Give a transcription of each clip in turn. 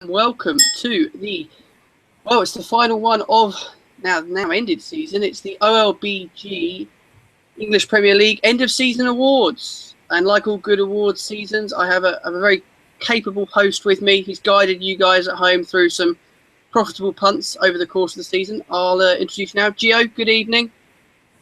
welcome to it's the final one of now ended season. It's the OLBG English Premier League end of season awards. And like all good awards seasons, I have a very capable host with me. He's guided you guys at home through some profitable punts over the course of the season. I'll introduce you now. Gio, good evening.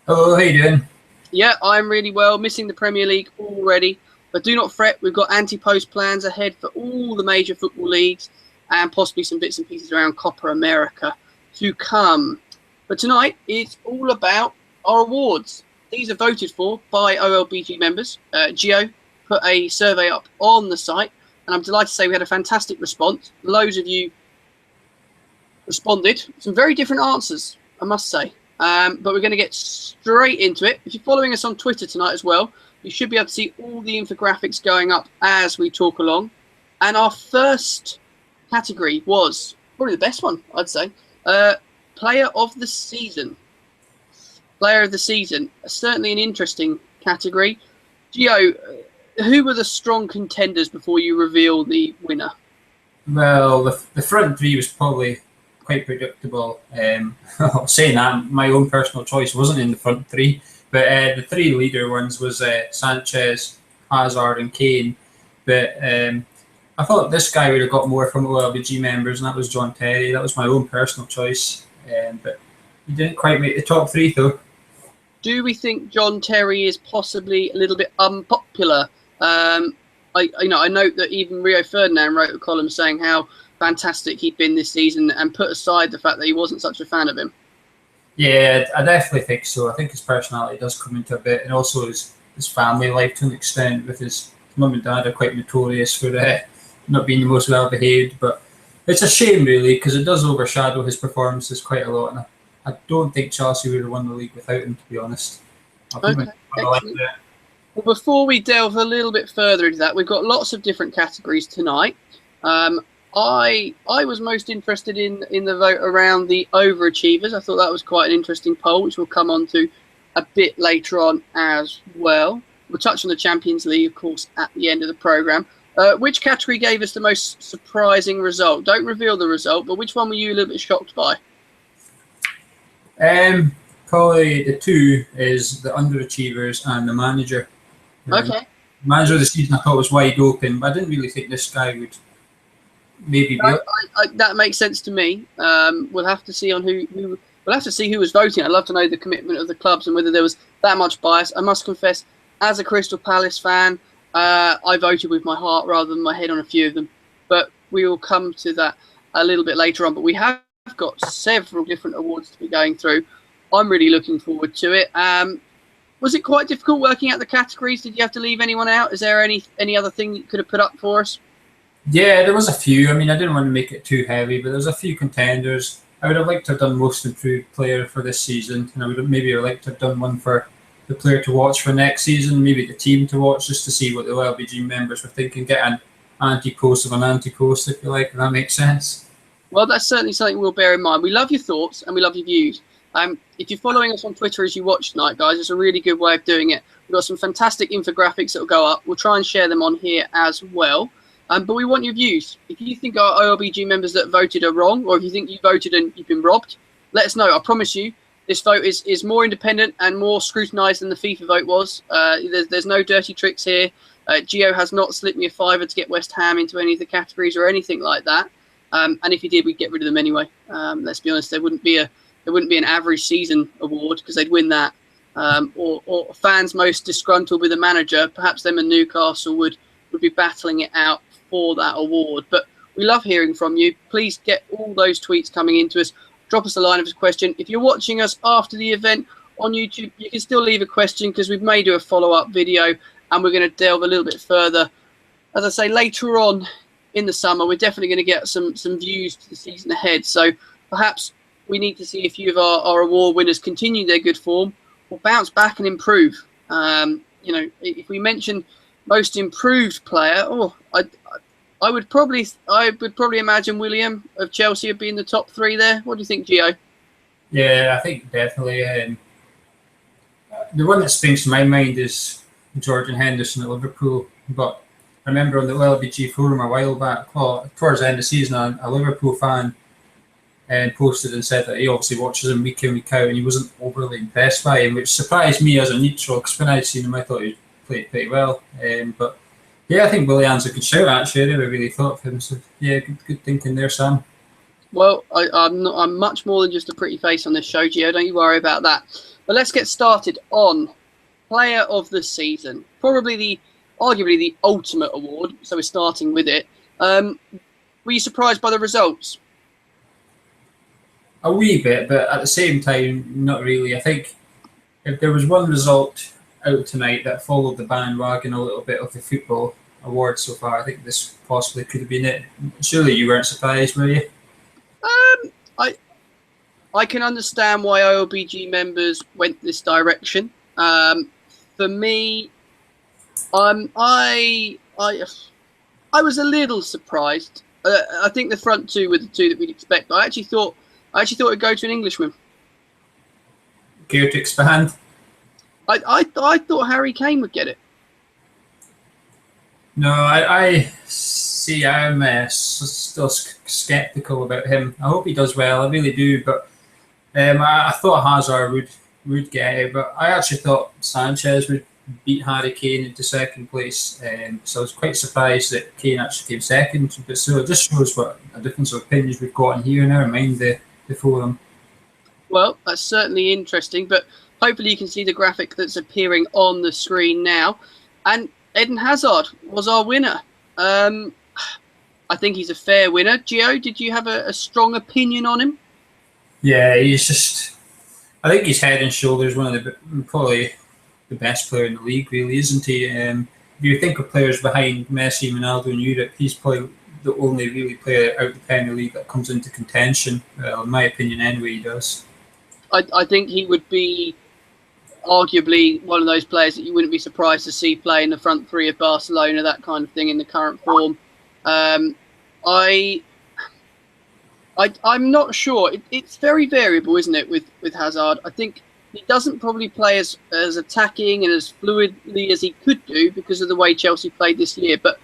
Hello, how you doing? Yeah, I'm really well. Missing the Premier League already. But do not fret, we've got anti-post plans ahead for all the major football leagues and possibly some bits and pieces around Copa America to come. But tonight, it's all about our awards. These are voted for by OLBG members. Gio put a survey up on the site, and I'm delighted to say we had a fantastic response. Loads of you responded. Some very different answers, I must say. But we're going to get straight into it. If you're following us on Twitter tonight as well, you should be able to see all the infographics going up as we talk along. And our first category was probably the best one, I'd say. Player of the season. Player of the season. Certainly an interesting category. Gio, who were the strong contenders before you reveal the winner? Well, the front three was probably quite predictable. Saying that, my own personal choice wasn't in the front three. But the three leader ones was Sanchez, Hazard and Kane. But I thought this guy would have got more from OLBG members, and that was John Terry. That was my own personal choice. But he didn't quite make the top three, though. Do we think John Terry is possibly a little bit unpopular? I note that even Rio Ferdinand wrote a column saying how fantastic he'd been this season and put aside the fact that he wasn't such a fan of him. Yeah, I definitely think so. I think his personality does come into a bit, and also his family life to an extent. With his mum and dad are quite notorious for not being the most well behaved. But it's a shame, really, because it does overshadow his performances quite a lot. And I don't think Chelsea would have won the league without him, to be honest. Okay, well, before we delve a little bit further into that, we've got lots of different categories tonight. I was most interested in the vote around the overachievers. I thought that was quite an interesting poll, which we'll come on to a bit later on as well. We'll touch on the Champions League, of course, at the end of the programme. Which category gave us the most surprising result? Don't reveal the result, but which one were you a little bit shocked by? Probably the two is the underachievers and the manager. Okay. Manager of the season I thought was wide open, but I didn't really think this guy would maybe be. That makes sense to me. We'll have to see on who we'll have to see who was voting. I'd love to know the commitment of the clubs and whether there was that much bias. I must confess, as a Crystal Palace fan, I voted with my heart rather than my head on a few of them. But we will come to that a little bit later on. But we have got several different awards to be going through. I'm really looking forward to it. Was it quite difficult working out the categories? Did you have to leave anyone out? Is there any other thing you could have put up for us? Yeah, there was a few. I mean, I didn't want to make it too heavy, but there was a few contenders. I would have liked to have done most improved player for this season, and I would have maybe liked to have done one for the player to watch for next season, maybe the team to watch, just to see what the OLBG members were thinking. Get an anti-post of an anti-post, if you like, if that makes sense. Well, that's certainly something we'll bear in mind. We love your thoughts and we love your views. If you're following us on Twitter as you watch tonight, guys, it's a really good way of doing it. We've got some fantastic infographics that will go up. We'll try and share them on here as well. But we want your views. If you think our OLBG members that voted are wrong, or if you think you voted and you've been robbed, let us know. I promise you, this vote is more independent and more scrutinised than the FIFA vote was. There's no dirty tricks here. Gio has not slipped me a fiver to get West Ham into any of the categories or anything like that. And if he did, we'd get rid of them anyway. Let's be honest, there wouldn't be an average season award because they'd win that. Or fans most disgruntled with a manager, perhaps them and Newcastle would be battling it out for that award. But we love hearing from you. Please get all those tweets coming into us. Drop us a line of a question. If you're watching us after the event on YouTube, you can still leave a question because we may do a follow-up video and we're going to delve a little bit further. As I say, later on in the summer, we're definitely going to get some views to the season ahead. So perhaps we need to see a few of our award winners continue their good form or bounce back and improve. If we mention most improved player, I would probably imagine William of Chelsea would be in the top three there. What do you think, Gio? Yeah, I think definitely. The one that springs to my mind is Jordan Henderson at Liverpool, but I remember on the OLBG forum a while back, well, towards the end of the season, a Liverpool fan posted and said that he obviously watches him week in, week out, and he wasn't overly impressed by him, which surprised me as a neutral, because when I'd seen him, I thought he played pretty well. But yeah, I think Willian's a good shout, actually. I never really thought of him, so yeah, good thinking there, Sam. Well, I'm much more than just a pretty face on this show, Gio. Don't you worry about that. But let's get started on Player of the Season. Probably arguably the ultimate award, so we're starting with it. Were you surprised by the results? A wee bit, but at the same time, not really. I think if there was one result out tonight that followed the bandwagon a little bit of the football award so far, I think this possibly could have been it. Surely you weren't surprised, were you? I can understand why OLBG members went this direction. For me, I was a little surprised. I think the front two were the two that we'd expect. I actually thought it'd go to an Englishman. Care to expand? I thought Harry Kane would get it. No, I see. I'm still sceptical about him. I hope he does well. I really do. But I thought Hazard would get it. But I actually thought Sanchez would beat Harry Kane into second place. So I was quite surprised that Kane actually came second. But so it just shows what a difference of opinions we've got in here now. Mind the forum. Well, that's certainly interesting. But hopefully you can see the graphic that's appearing on the screen now. And Eden Hazard was our winner. I think he's a fair winner. Gio, did you have a strong opinion on him? Yeah, he's just... I think he's head and shoulders one of probably the best player in the league, really, isn't he? If you think of players behind Messi, Ronaldo in Europe, he's probably the only really player out of the Premier League that comes into contention. Well, in my opinion, anyway, he does. I think he would be arguably one of those players that you wouldn't be surprised to see play in the front three of Barcelona, that kind of thing, in the current form. I'm not sure. It's very variable, isn't it, with Hazard? I think he doesn't probably play as attacking and as fluidly as he could do because of the way Chelsea played this year. But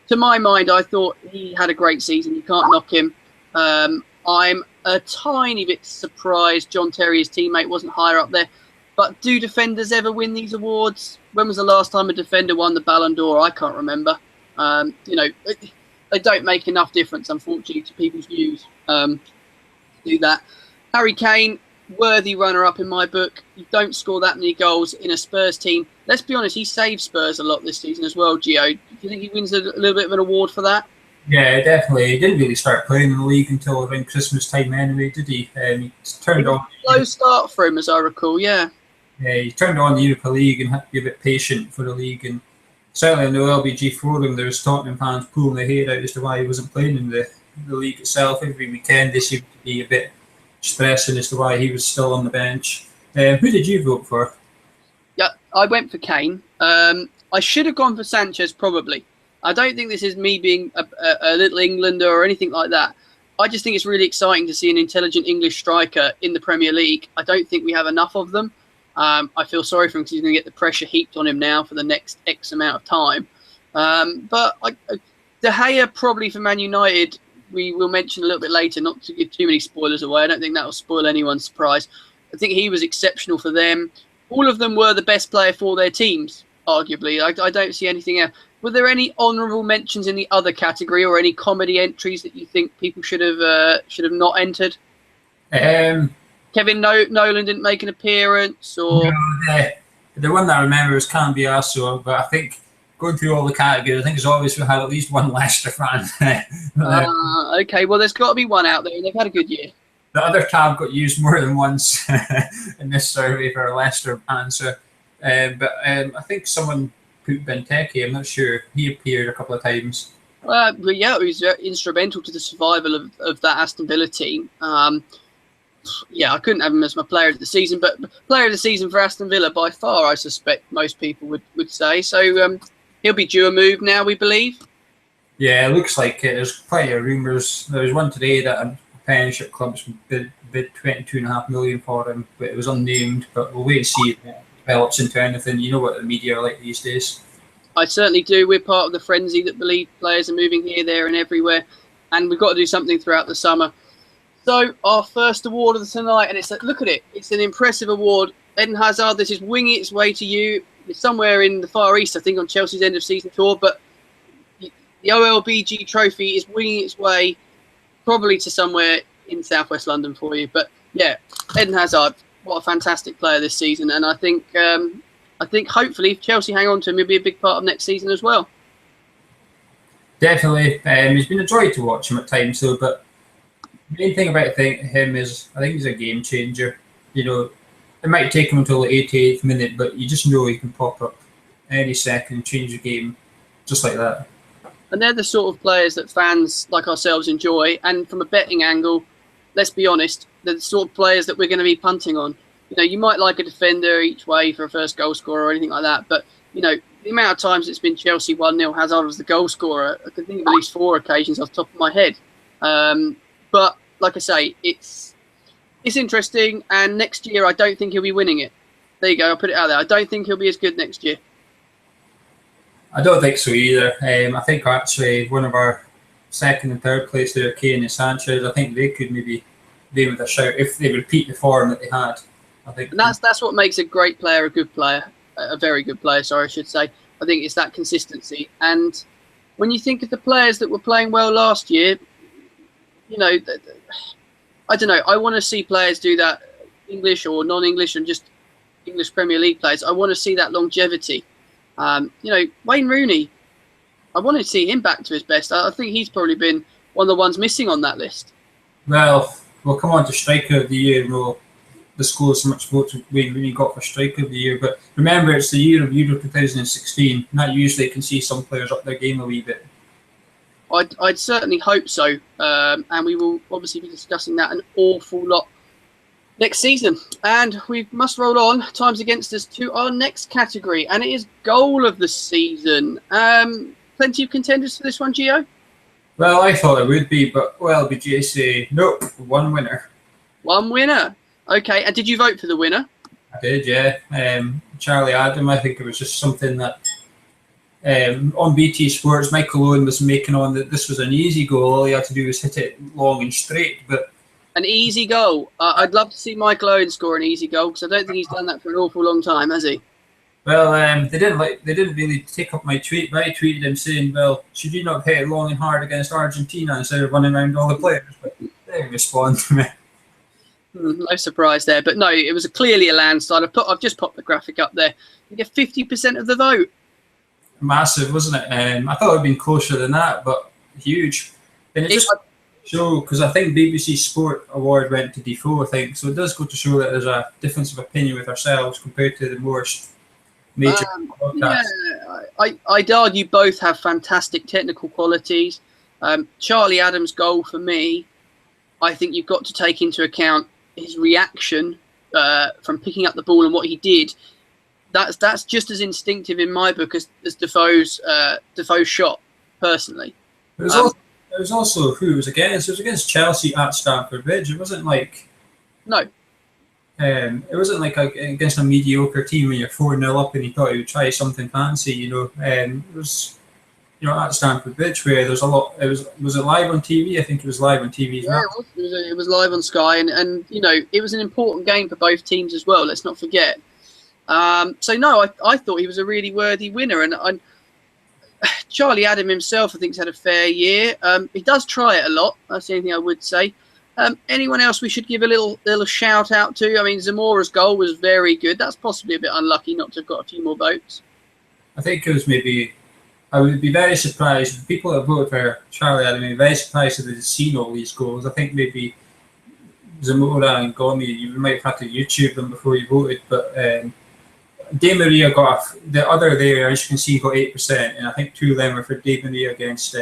to my mind, I thought he had a great season. You can't knock him. I'm a tiny bit surprised John Terry, his teammate, wasn't higher up there. But do defenders ever win these awards? When was the last time a defender won the Ballon d'Or? I can't remember. They don't make enough difference, unfortunately, to people's views to do that. Harry Kane, worthy runner-up in my book. You don't score that many goals in a Spurs team. Let's be honest, he saved Spurs a lot this season as well, Gio. Do you think he wins a little bit of an award for that? Yeah, definitely. He didn't really start playing in the league until around Christmas time anyway, did he? He turned on... Slow start for him, as I recall, yeah. Yeah, he turned on the Europa League and had to be a bit patient for the league. And certainly in the OLBG forum, there was Tottenham fans pulling their hair out as to why he wasn't playing in the league itself. Every weekend they seemed to be a bit stressing as to why he was still on the bench. Who did you vote for? Yeah, I went for Kane. I should have gone for Sanchez, probably. I don't think this is me being a little Englander or anything like that. I just think it's really exciting to see an intelligent English striker in the Premier League. I don't think we have enough of them. I feel sorry for him because he's going to get the pressure heaped on him now for the next X amount of time. But De Gea probably for Man United, we will mention a little bit later, not to give too many spoilers away. I don't think that will spoil anyone's surprise. I think he was exceptional for them. All of them were the best player for their teams, arguably. I don't see anything else. Were there any honourable mentions in the other category or any comedy entries that you think people should have not entered? Kevin Nolan didn't make an appearance, or no, the one that I remember was Cambiasso, but I think going through all the categories, I think it's always had at least one Leicester fan. Okay, well, there's got to be one out there, and they've had a good year. The other tab got used more than once in this survey for a Leicester answer, but I think someone put Benteke. I'm not sure. He appeared a couple of times. But yeah, he was instrumental to the survival of that Aston Villa team. Yeah, I couldn't have him as my player of the season, but player of the season for Aston Villa by far, I suspect most people would say. So he'll be due a move now, we believe. Yeah, it looks like it. There's plenty of rumours. There was one today that a Premiership clubs bid $22.5 million for him, but it was unnamed. But we'll wait and see if it develops into anything. You know what the media are like these days. I certainly do. We're part of the frenzy that believe players are moving here, there, and everywhere, and we've got to do something throughout the summer. So our first award of the tonight, and look at it. It's an impressive award. Eden Hazard, this is winging its way to you. It's somewhere in the Far East, I think, on Chelsea's end of season tour, but the OLBG trophy is winging its way probably to somewhere in southwest London for you. But yeah, Eden Hazard, what a fantastic player this season, and I think hopefully if Chelsea hang on to him, he'll be a big part of next season as well. Definitely, he's been a joy to watch him at times, though. But the main thing about him is I think he's a game changer. You know, it might take him until the 88th minute, but you just know he can pop up any second and change the game just like that. And they're the sort of players that fans like ourselves enjoy. And from a betting angle, let's be honest, they're the sort of players that we're going to be punting on. You know, you might like a defender each way for a first goal scorer or anything like that, but, you know, the amount of times it's been Chelsea 1-0, Hazard was the goal scorer, I can think of at least 4 occasions off the top of my head. But, like I say, it's interesting, and next year I don't think he'll be winning it. There you go, I'll put it out there. I don't think he'll be as good next year. I don't think so either. I think actually one of our second and third place there, Kane and Sanchez, I think they could maybe be with a shout if they repeat the form that they had. I think and that's what makes a great player a good player, a very good player. Sorry, I should say. I think it's that consistency. And when you think of the players that were playing well last year, you know, I don't know. I want to see players do that, English or non-English, and just English Premier League players. I want to see that longevity. You know, Wayne Rooney, I want to see him back to his best. I think he's probably been one of the ones missing on that list. Well, we'll come on to Striker of the Year and we'll disclose how much votes Wayne Rooney got for Striker of the Year. But remember, it's the year of Euro 2016. And that usually can see some players up their game a wee bit. I'd certainly hope so. And we will obviously be discussing that an awful lot next season. And we must roll on, time's against us, to our next category, and it is goal of the season. Plenty of contenders for this one, Gio? Well, I thought it would be, but OLBG say nope, one winner. One winner. Okay, and did you vote for the winner? I did, yeah. Charlie Adam, I think it was just something that on BT Sports, Michael Owen was making on that this was an easy goal. All he had to do was hit it long and straight, but an easy goal. I'd love to see Michael Owen score an easy goal because I don't think he's done that for an awful long time, has he? Well, they didn't really take up my tweet, but I tweeted him saying, "Well, should you not hit it long and hard against Argentina instead of running around all the players?" But they didn't respond to me. No surprise there, but no, it was clearly a landslide. I've just popped the graphic up there. You get 50% of the vote. Massive, wasn't it? I thought it would have been closer than that, but huge. And it just show, because I think BBC Sport Award went to Defoe, I think, so it does go to show that there's a difference of opinion with ourselves compared to the more major podcasts. Yeah, I'd argue both have fantastic technical qualities. Charlie Adams' goal for me, I think you've got to take into account his reaction from picking up the ball and what he did. That's just as instinctive in my book as Defoe's shot, personally. It was also who it was against. It was against Chelsea at Stamford Bridge. It wasn't like it wasn't like against a mediocre team when you're 4-0 up and you thought you would try something fancy. You know, it was at Stamford Bridge where there's a lot. Was it live on TV? I think it was live on TV. Yeah, it was live on Sky, and you know it was an important game for both teams as well. Let's not forget. So no, I thought he was a really worthy winner, and Charlie Adam himself, I think, has had a fair year. He does try it a lot. That's the only thing I would say. Anyone else we should give a little shout out to? I mean, Zamora's goal was very good. That's possibly a bit unlucky not to have got a few more votes. I think it was maybe. I would be very surprised if people that voted for Charlie Adam. I'd be very surprised if they'd seen all these goals. I think maybe Zamora and Gomi, you might have had to YouTube them before you voted, but. Di Maria got the other there, as you can see, got 8%, and I think 2 of them were for Di Maria against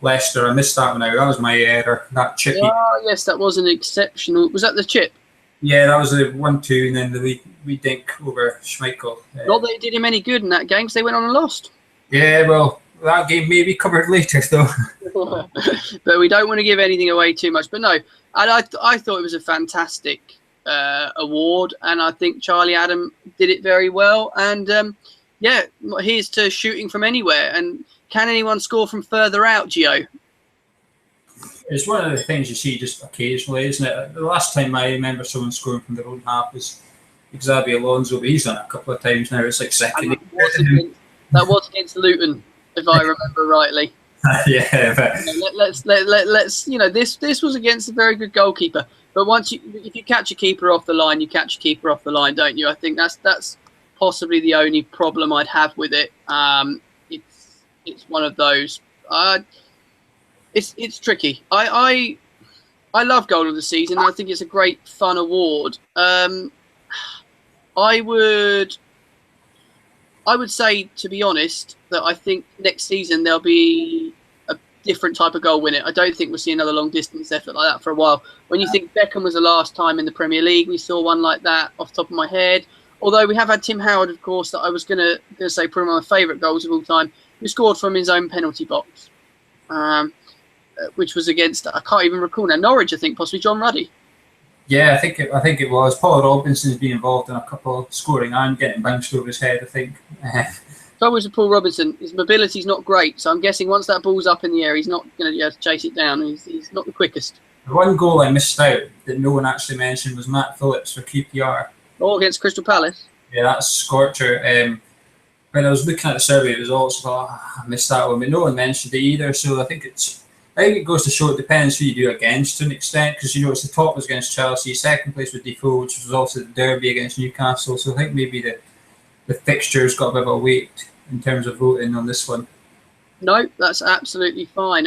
Leicester. I missed that one out. That was my error. That chip. Oh, yes, that was an exceptional. Was that the chip? Yeah, that was the 1-2, and then the wee dink over Schmeichel. Not that it did him any good in that game, because they went on and lost. Yeah, well, that game may be covered later, though. But we don't want to give anything away too much. But no, I thought it was a fantastic award, and I think Charlie Adam did it very well. And Yeah, here's to shooting from anywhere. And can anyone score from further out, Gio? It's one of the things you see just occasionally, isn't it? The last time I remember someone scoring from their own half was Xabi Alonso, but he's done it a couple of times now. It's like second. That was against Luton, if I remember rightly. Yeah, but let's this was against a very good goalkeeper. But if you catch a keeper off the line, you catch a keeper off the line, don't you? I think that's possibly the only problem I'd have with it. It's one of those. It's tricky. I love goal of the season. I think it's a great fun award. I would say, to be honest, that I think next season there'll be a different type of goal winner. I don't think we'll see another long distance effort like that for a while. When you think Beckham was the last time in the Premier League, we saw one like that off the top of my head. Although we have had Tim Howard, of course, that I was going to say probably my favourite goals of all time, who scored from his own penalty box, which was against, I can't even recall now, Norwich, I think, possibly John Ruddy. Yeah, I think it was. Paul Robinson's been involved in a couple scoring and getting bounced over his head, I think. So was with Paul Robinson. His mobility's not great, so I'm guessing once that ball's up in the air, he's not going to be able to chase it down. He's not the quickest. The one goal I missed out that no one actually mentioned was Matt Phillips for QPR. Oh, against Crystal Palace? Yeah, that's scorcher. When I was looking at the survey, it was also, I missed that one, but no one mentioned it either, so I think it goes to show it depends who you do against to an extent, because it's the top was against Chelsea, second place with Defoe, which was also the derby against Newcastle. So I think maybe the fixtures got a bit of a weight in terms of voting on this one. No, that's absolutely fine.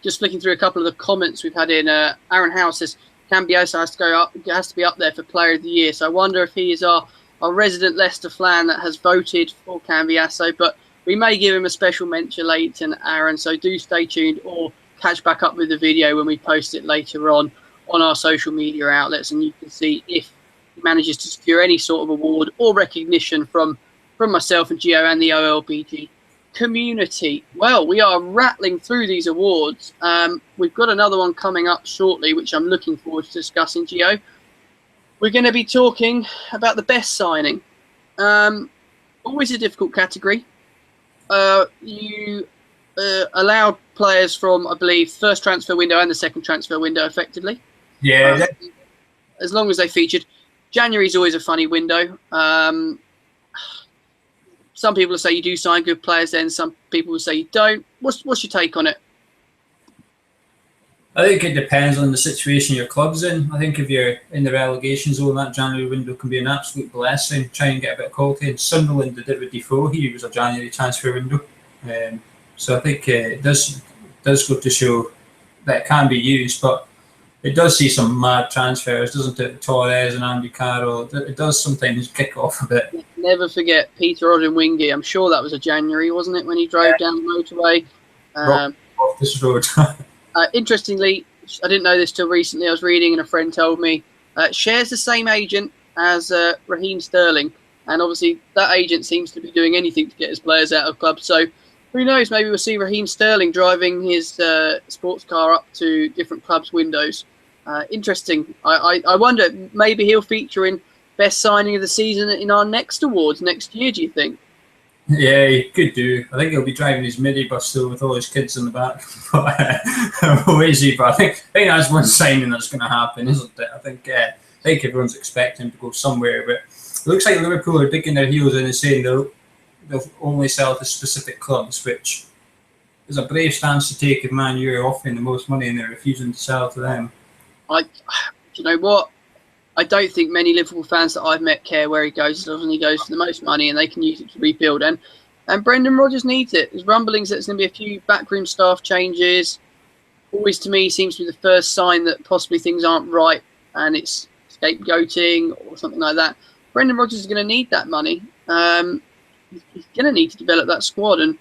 Just flicking through a couple of the comments we've had in. Aaron House says Cambiaso has to be up there for Player of the Year. So I wonder if he is our resident Leicester fan that has voted for Cambiaso, but we may give him a special mention later, Aaron. So do stay tuned or catch back up with the video when we post it later on our social media outlets, and you can see if he manages to secure any sort of award or recognition from myself and Gio and the OLBG community. Well, we are rattling through these awards. We've got another one coming up shortly, which I'm looking forward to discussing, Gio. We're going to be talking about the best signing. Always a difficult category. You allowed players from, I believe, first transfer window and the second transfer window, effectively. Yeah. As long as they featured. January's always a funny window. Some people will say you do sign good players then. Some people will say you don't. What's your take on it? I think it depends on the situation your club's in. I think if you're in the relegation zone, that January window can be an absolute blessing. Try and get a bit of quality. And Sunderland did it with Defoe. He was a January transfer window. So I think it does go to show that it can be used, but it does see some mad transfers, doesn't it? Torres and Andy Carroll. It does sometimes kick off a bit. Never forget Peter Odin-Wingy. I'm sure that was a January, wasn't it, when he drove down the motorway? Off this road. Interestingly, I didn't know this till recently. I was reading and a friend told me, shares the same agent as Raheem Sterling. And obviously that agent seems to be doing anything to get his players out of clubs. So who knows, maybe we'll see Raheem Sterling driving his sports car up to different clubs' windows. Interesting. I wonder, maybe he'll feature in best signing of the season in our next awards next year, do you think? Yeah, he could do. I think he'll be driving his minibus still with all his kids in the back. Where is he? But I think that's one signing that's going to happen, isn't it? I think everyone's expecting him to go somewhere, but it looks like Liverpool are digging their heels in and saying they'll only sell to specific clubs, which is a brave stance to take if Man U are offering the most money and they're refusing to sell to them. You know what? I don't think many Liverpool fans that I've met care where he goes, as long as he goes for the most money and they can use it to rebuild. And Brendan Rodgers needs it. There's rumblings that there's going to be a few backroom staff changes. Always, to me, seems to be the first sign that possibly things aren't right and it's scapegoating or something like that. Brendan Rodgers is going to need that money. He's going to need to develop that squad, and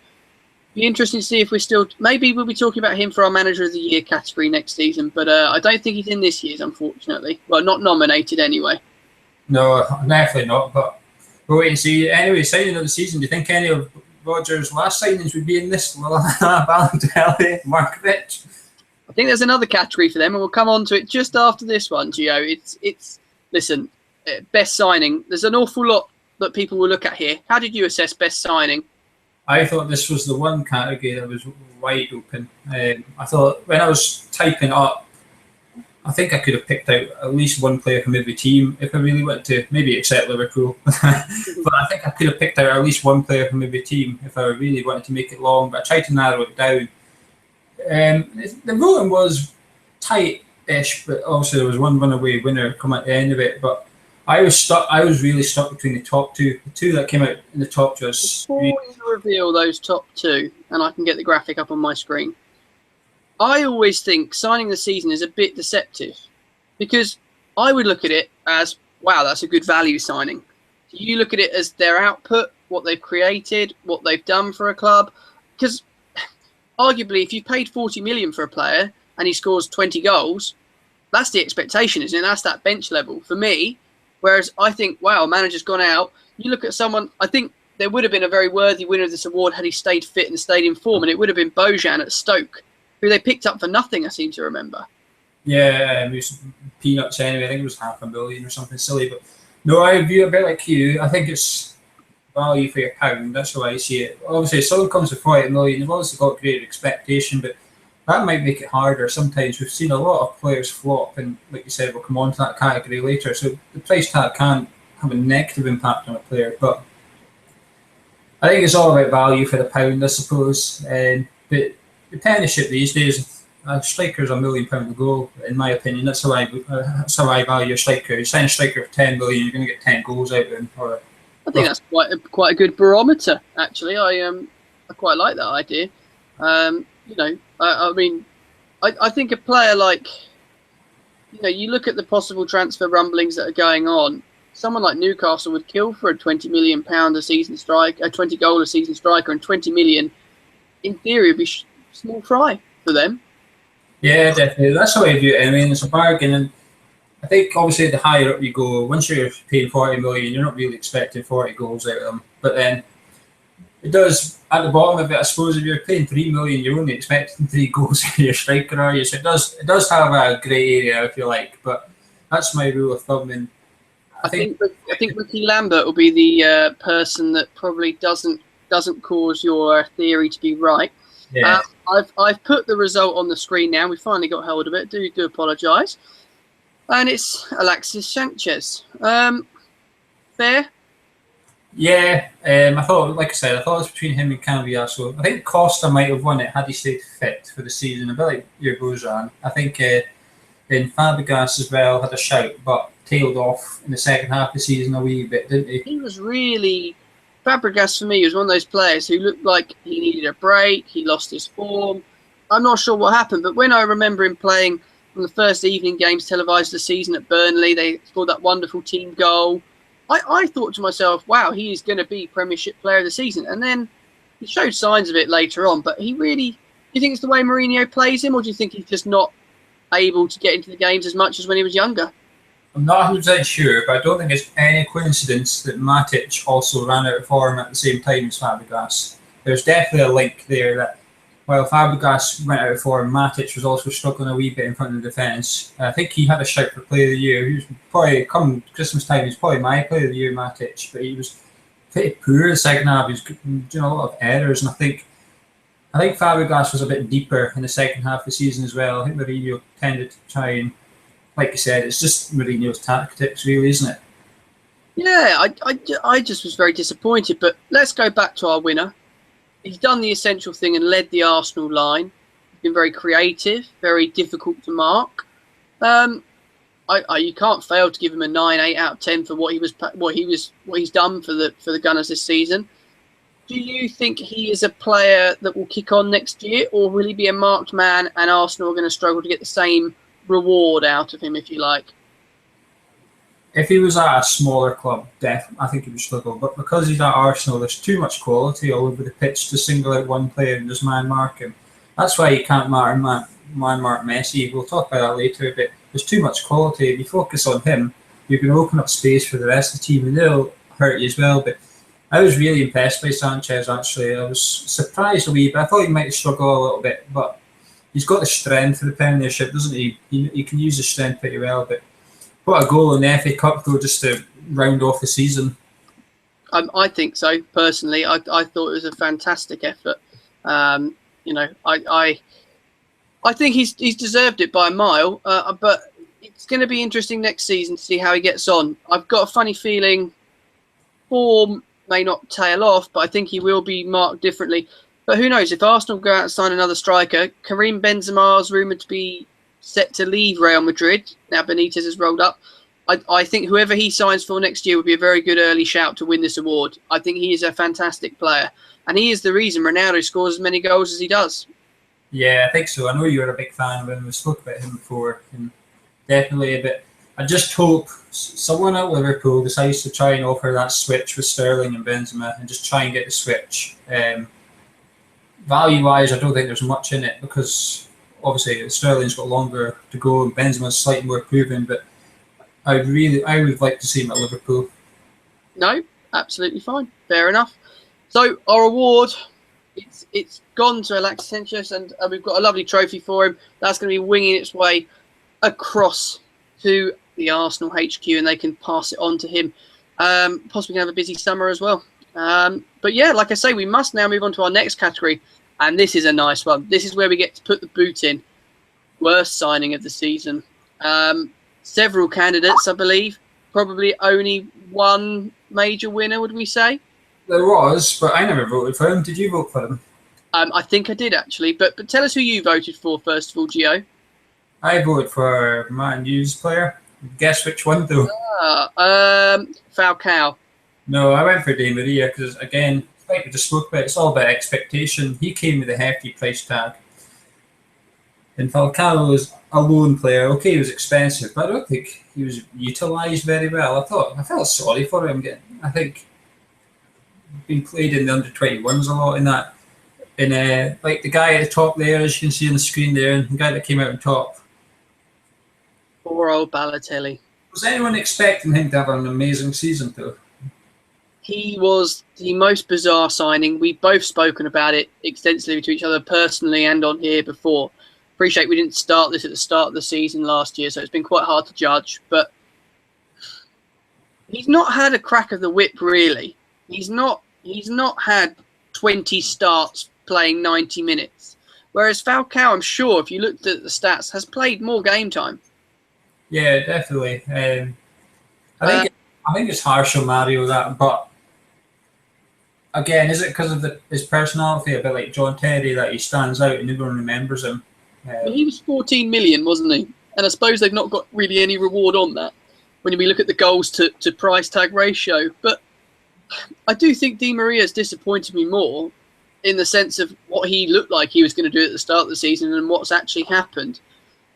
be interesting to see if maybe we'll be talking about him for our Manager of the Year category next season, but I don't think he's in this year's, unfortunately. Well, not nominated anyway. No, definitely not, but we'll wait and see. Anyway, signing of the season, do you think any of Rodgers' last signings would be in this? Balotelli, Markovic? I think there's another category for them, and we'll come on to it just after this one, Gio. Listen, best signing. There's an awful lot that people will look at here. How did you assess best signing? I thought this was the one category that was wide open. I thought when I was typing up, I think I could have picked out at least one player from every team if I really wanted to, maybe except Liverpool. But I think I could have picked out at least one player from every team if I really wanted to make it long. But I tried to narrow it down. The voting was tight-ish, but obviously there was one runaway winner come at the end of it. But I was really stuck between the top two. The two that came out in the top just... Before you reveal those top two, and I can get the graphic up on my screen, I always think signing the season is a bit deceptive, because I would look at it as, wow, that's a good value signing. You look at it as their output, what they've created, what they've done for a club. Because arguably, if you paid 40 million for a player and he scores 20 goals, that's the expectation, isn't it? That's that bench level for me. Whereas I think, wow, manager's gone out. You look at someone, I think there would have been a very worthy winner of this award had he stayed fit and stayed in form, and it would have been Bojan at Stoke, who they picked up for nothing, I seem to remember. Yeah, it was peanuts anyway. I think it was $500,000 or something silly. But no, I view it a bit like you. I think it's value for your pound. That's how I see it. Obviously, if someone comes with 40 million, they've obviously got great expectation, but that might make it harder. Sometimes we've seen a lot of players flop, and like you said, we'll come on to that category later. So the price tag can have a negative impact on a player, but I think it's all about value for the pound, I suppose. But the Premiership these days, a striker's £1 million a goal, in my opinion. That's how I value a striker. You sign a striker for 10 million, you're going to get 10 goals out of him. I think that's quite a good barometer, actually. I quite like that idea. I mean, I think a player like, you look at the possible transfer rumblings that are going on. Someone like Newcastle would kill for a £20 million a season striker, a 20 goal a season striker, and 20 million, in theory, would be small fry for them. Yeah, definitely. That's how I view it. I mean, it's a bargain, and I think obviously the higher up you go, once you're paying 40 million, you're not really expecting 40 goals out of them. But then it does, at the bottom of it, I suppose, if you're paying 3 million, you're only expecting 3 goals out of your striker, are you? So it does have a grey area, if you like. But that's my rule of thumb. And I think Ricky Lambert will be the person that probably doesn't cause your theory to be right. Yeah. I've put the result on the screen now. We finally got hold of it. Do apologise. And it's Alexis Sanchez. Fair? Yeah. I thought, like I said, it was between him and Cambiasso. I think Costa might have won it had he stayed fit for the season, a bit like your Bojan. I think then Fabregas as well had a shout, but tailed off in the second half of the season a wee bit, didn't he? He was really... Fabregas, for me, was one of those players who looked like he needed a break. He lost his form. I'm not sure what happened, but when I remember him playing from the first evening games televised the season at Burnley, they scored that wonderful team goal. I thought to myself, wow, he is going to be Premiership Player of the Season. And then he showed signs of it later on. But he really... Do you think it's the way Mourinho plays him, or do you think he's just not able to get into the games as much as when he was younger? I'm not 100% sure, but I don't think it's any coincidence that Matic also ran out of form at the same time as Fabregas. There's definitely a link there that while Fabregas went out of form, Matic was also struggling a wee bit in front of the defence. I think he had a shout for Player of the Year. He was probably, come Christmas time, he was probably my Player of the Year, Matic, but he was pretty poor in the second half. He was doing a lot of errors, and I think Fabregas was a bit deeper in the second half of the season as well. I think Mourinho tended to try and, like you said, it's just Mourinho's tactics, really, isn't it? Yeah, I just was very disappointed. But let's go back to our winner. He's done the essential thing and led the Arsenal line. He's been very creative, very difficult to mark. You can't fail to give him a 9, 8 out of 10 for what he's done for the Gunners this season. Do you think he is a player that will kick on next year, or will he be a marked man and Arsenal are going to struggle to get the same reward out of him, if you like? If he was at a smaller club, I think he would struggle. But because he's at Arsenal, there's too much quality all over the pitch to single out one player and just man mark him. That's why you can't man mark Messi. We'll talk about that later. But there's too much quality. If you focus on him, you're going to open up space for the rest of the team, and they'll hurt you as well. But I was really impressed by Sanchez, actually. I was surprised a wee bit. I thought he might struggle a little bit, but he's got the strength for the Premiership, doesn't he? He can use his strength pretty well. But what a goal in the FA Cup, though, just to round off the season. I think so personally. I thought it was a fantastic effort. You know, I think he's deserved it by a mile. But it's going to be interesting next season to see how he gets on. I've got a funny feeling form may not tail off, but I think he will be marked differently. But who knows? If Arsenal go out and sign another striker, Karim Benzema is rumoured to be set to leave Real Madrid. Now Benitez has rolled up. I think whoever he signs for next year would be a very good early shout to win this award. I think he is a fantastic player. And he is the reason Ronaldo scores as many goals as he does. Yeah, I think so. I know you're a big fan of him. We spoke about him before, and definitely a bit. I just hope someone at Liverpool decides to try and offer that switch with Sterling and Benzema and just try and get the switch. Value-wise, I don't think there's much in it because obviously Sterling's got longer to go and Benzema's slightly more proven, but I would like to see him at Liverpool. No, absolutely fine. Fair enough. So our award, it's gone to Alexis Sanchez, and we've got a lovely trophy for him. That's going to be winging its way across to the Arsenal HQ, and they can pass it on to him. Possibly going to have a busy summer as well. But yeah, like I say, we must now move on to our next category, and this is a nice one. This is where we get to put the boot in. Worst signing of the season. Several candidates, I believe. Probably only one major winner, would we say? There was, but I never voted for him. Did you vote for him? I think I did, actually. But tell us who you voted for, first of all, Gio. I voted for Man U's player. Guess which one, though? Falcao. No, I went for Di Maria because, again, like we just spoke about, it's all about expectation. He came with a hefty price tag. And Falcao was a loan player. Okay, he was expensive, but I don't think he was utilised very well. I felt sorry for him. I think being played in the under-21s a lot in that. And like the guy at the top there, as you can see on the screen there, and the guy that came out on top. Poor old Balotelli. Was anyone expecting him to have an amazing season, though? He was the most bizarre signing. We've both spoken about it extensively to each other personally and on here before. Appreciate we didn't start this at the start of the season last year, so it's been quite hard to judge. But he's not had a crack of the whip, really. He's not had 20 starts playing 90 minutes. Whereas Falcao, I'm sure, if you looked at the stats, has played more game time. Yeah, definitely. I think it's harsh on Mario that, but again, is it because of his personality, a bit like John Terry, that he stands out and everyone remembers him? Well, he was 14 million, wasn't he? And I suppose they've not got really any reward on that when we look at the goals to price tag ratio. But I do think Di Maria's disappointed me more in the sense of what he looked like he was going to do at the start of the season and what's actually happened.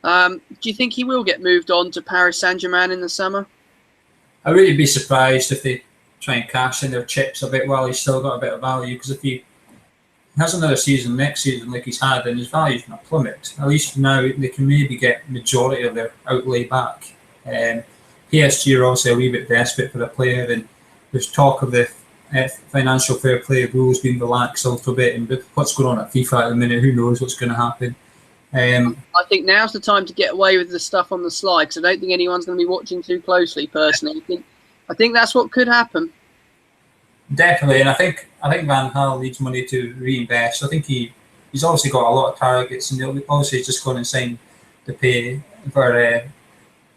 Do you think he will get moved on to Paris Saint-Germain in the summer? I'd really be surprised if they try and cash in their chips a bit while he's still got a bit of value, because if he has another season next season like he's had, then his value's going to plummet. At least now they can maybe get majority of their outlay back. PSG are obviously a wee bit desperate for a player, and there's talk of the financial fair play rules being relaxed a little bit, and with what's going on at FIFA at the minute, who knows what's going to happen. I think now's the time to get away with the stuff on the slide, because I don't think anyone's going to be watching too closely. Personally, I think that's what could happen. Definitely, and I think Van Gaal needs money to reinvest. I think he's obviously got a lot of targets, and obviously he's just gone and signed to pay for.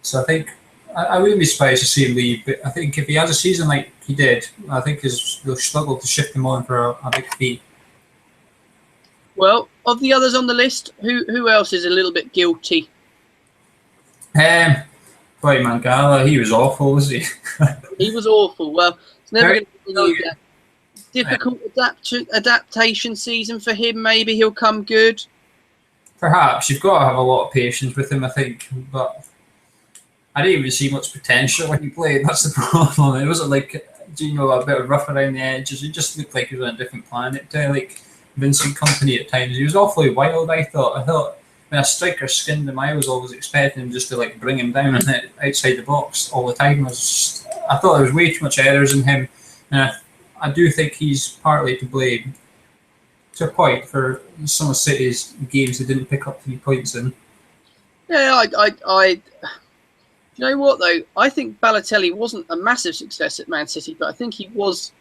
So I think I wouldn't be surprised to see him leave. But I think if he has a season like he did, I think they'll struggle to shift him on for a big fee. Well, of the others on the list, who else is a little bit guilty? Boy, Mangala, he was awful, was he? He was awful. Well, it's never going to be a difficult adaptation season for him. Maybe he'll come good. Perhaps. You've got to have a lot of patience with him, I think. But I didn't even see much potential when he played. That's the problem. It wasn't like, a bit of rough around the edges. It just looked like he was on a different planet. Like Vincent Kompany at times. He was awfully wild, I thought. When a striker skinned him, I was always expecting him just to bring him down and outside the box all the time. I thought there was way too much errors in him, and I do think he's partly to blame to a point for some of City's games they didn't pick up 3 points in. Yeah, you know what though? I think Balotelli wasn't a massive success at Man City, but I think he was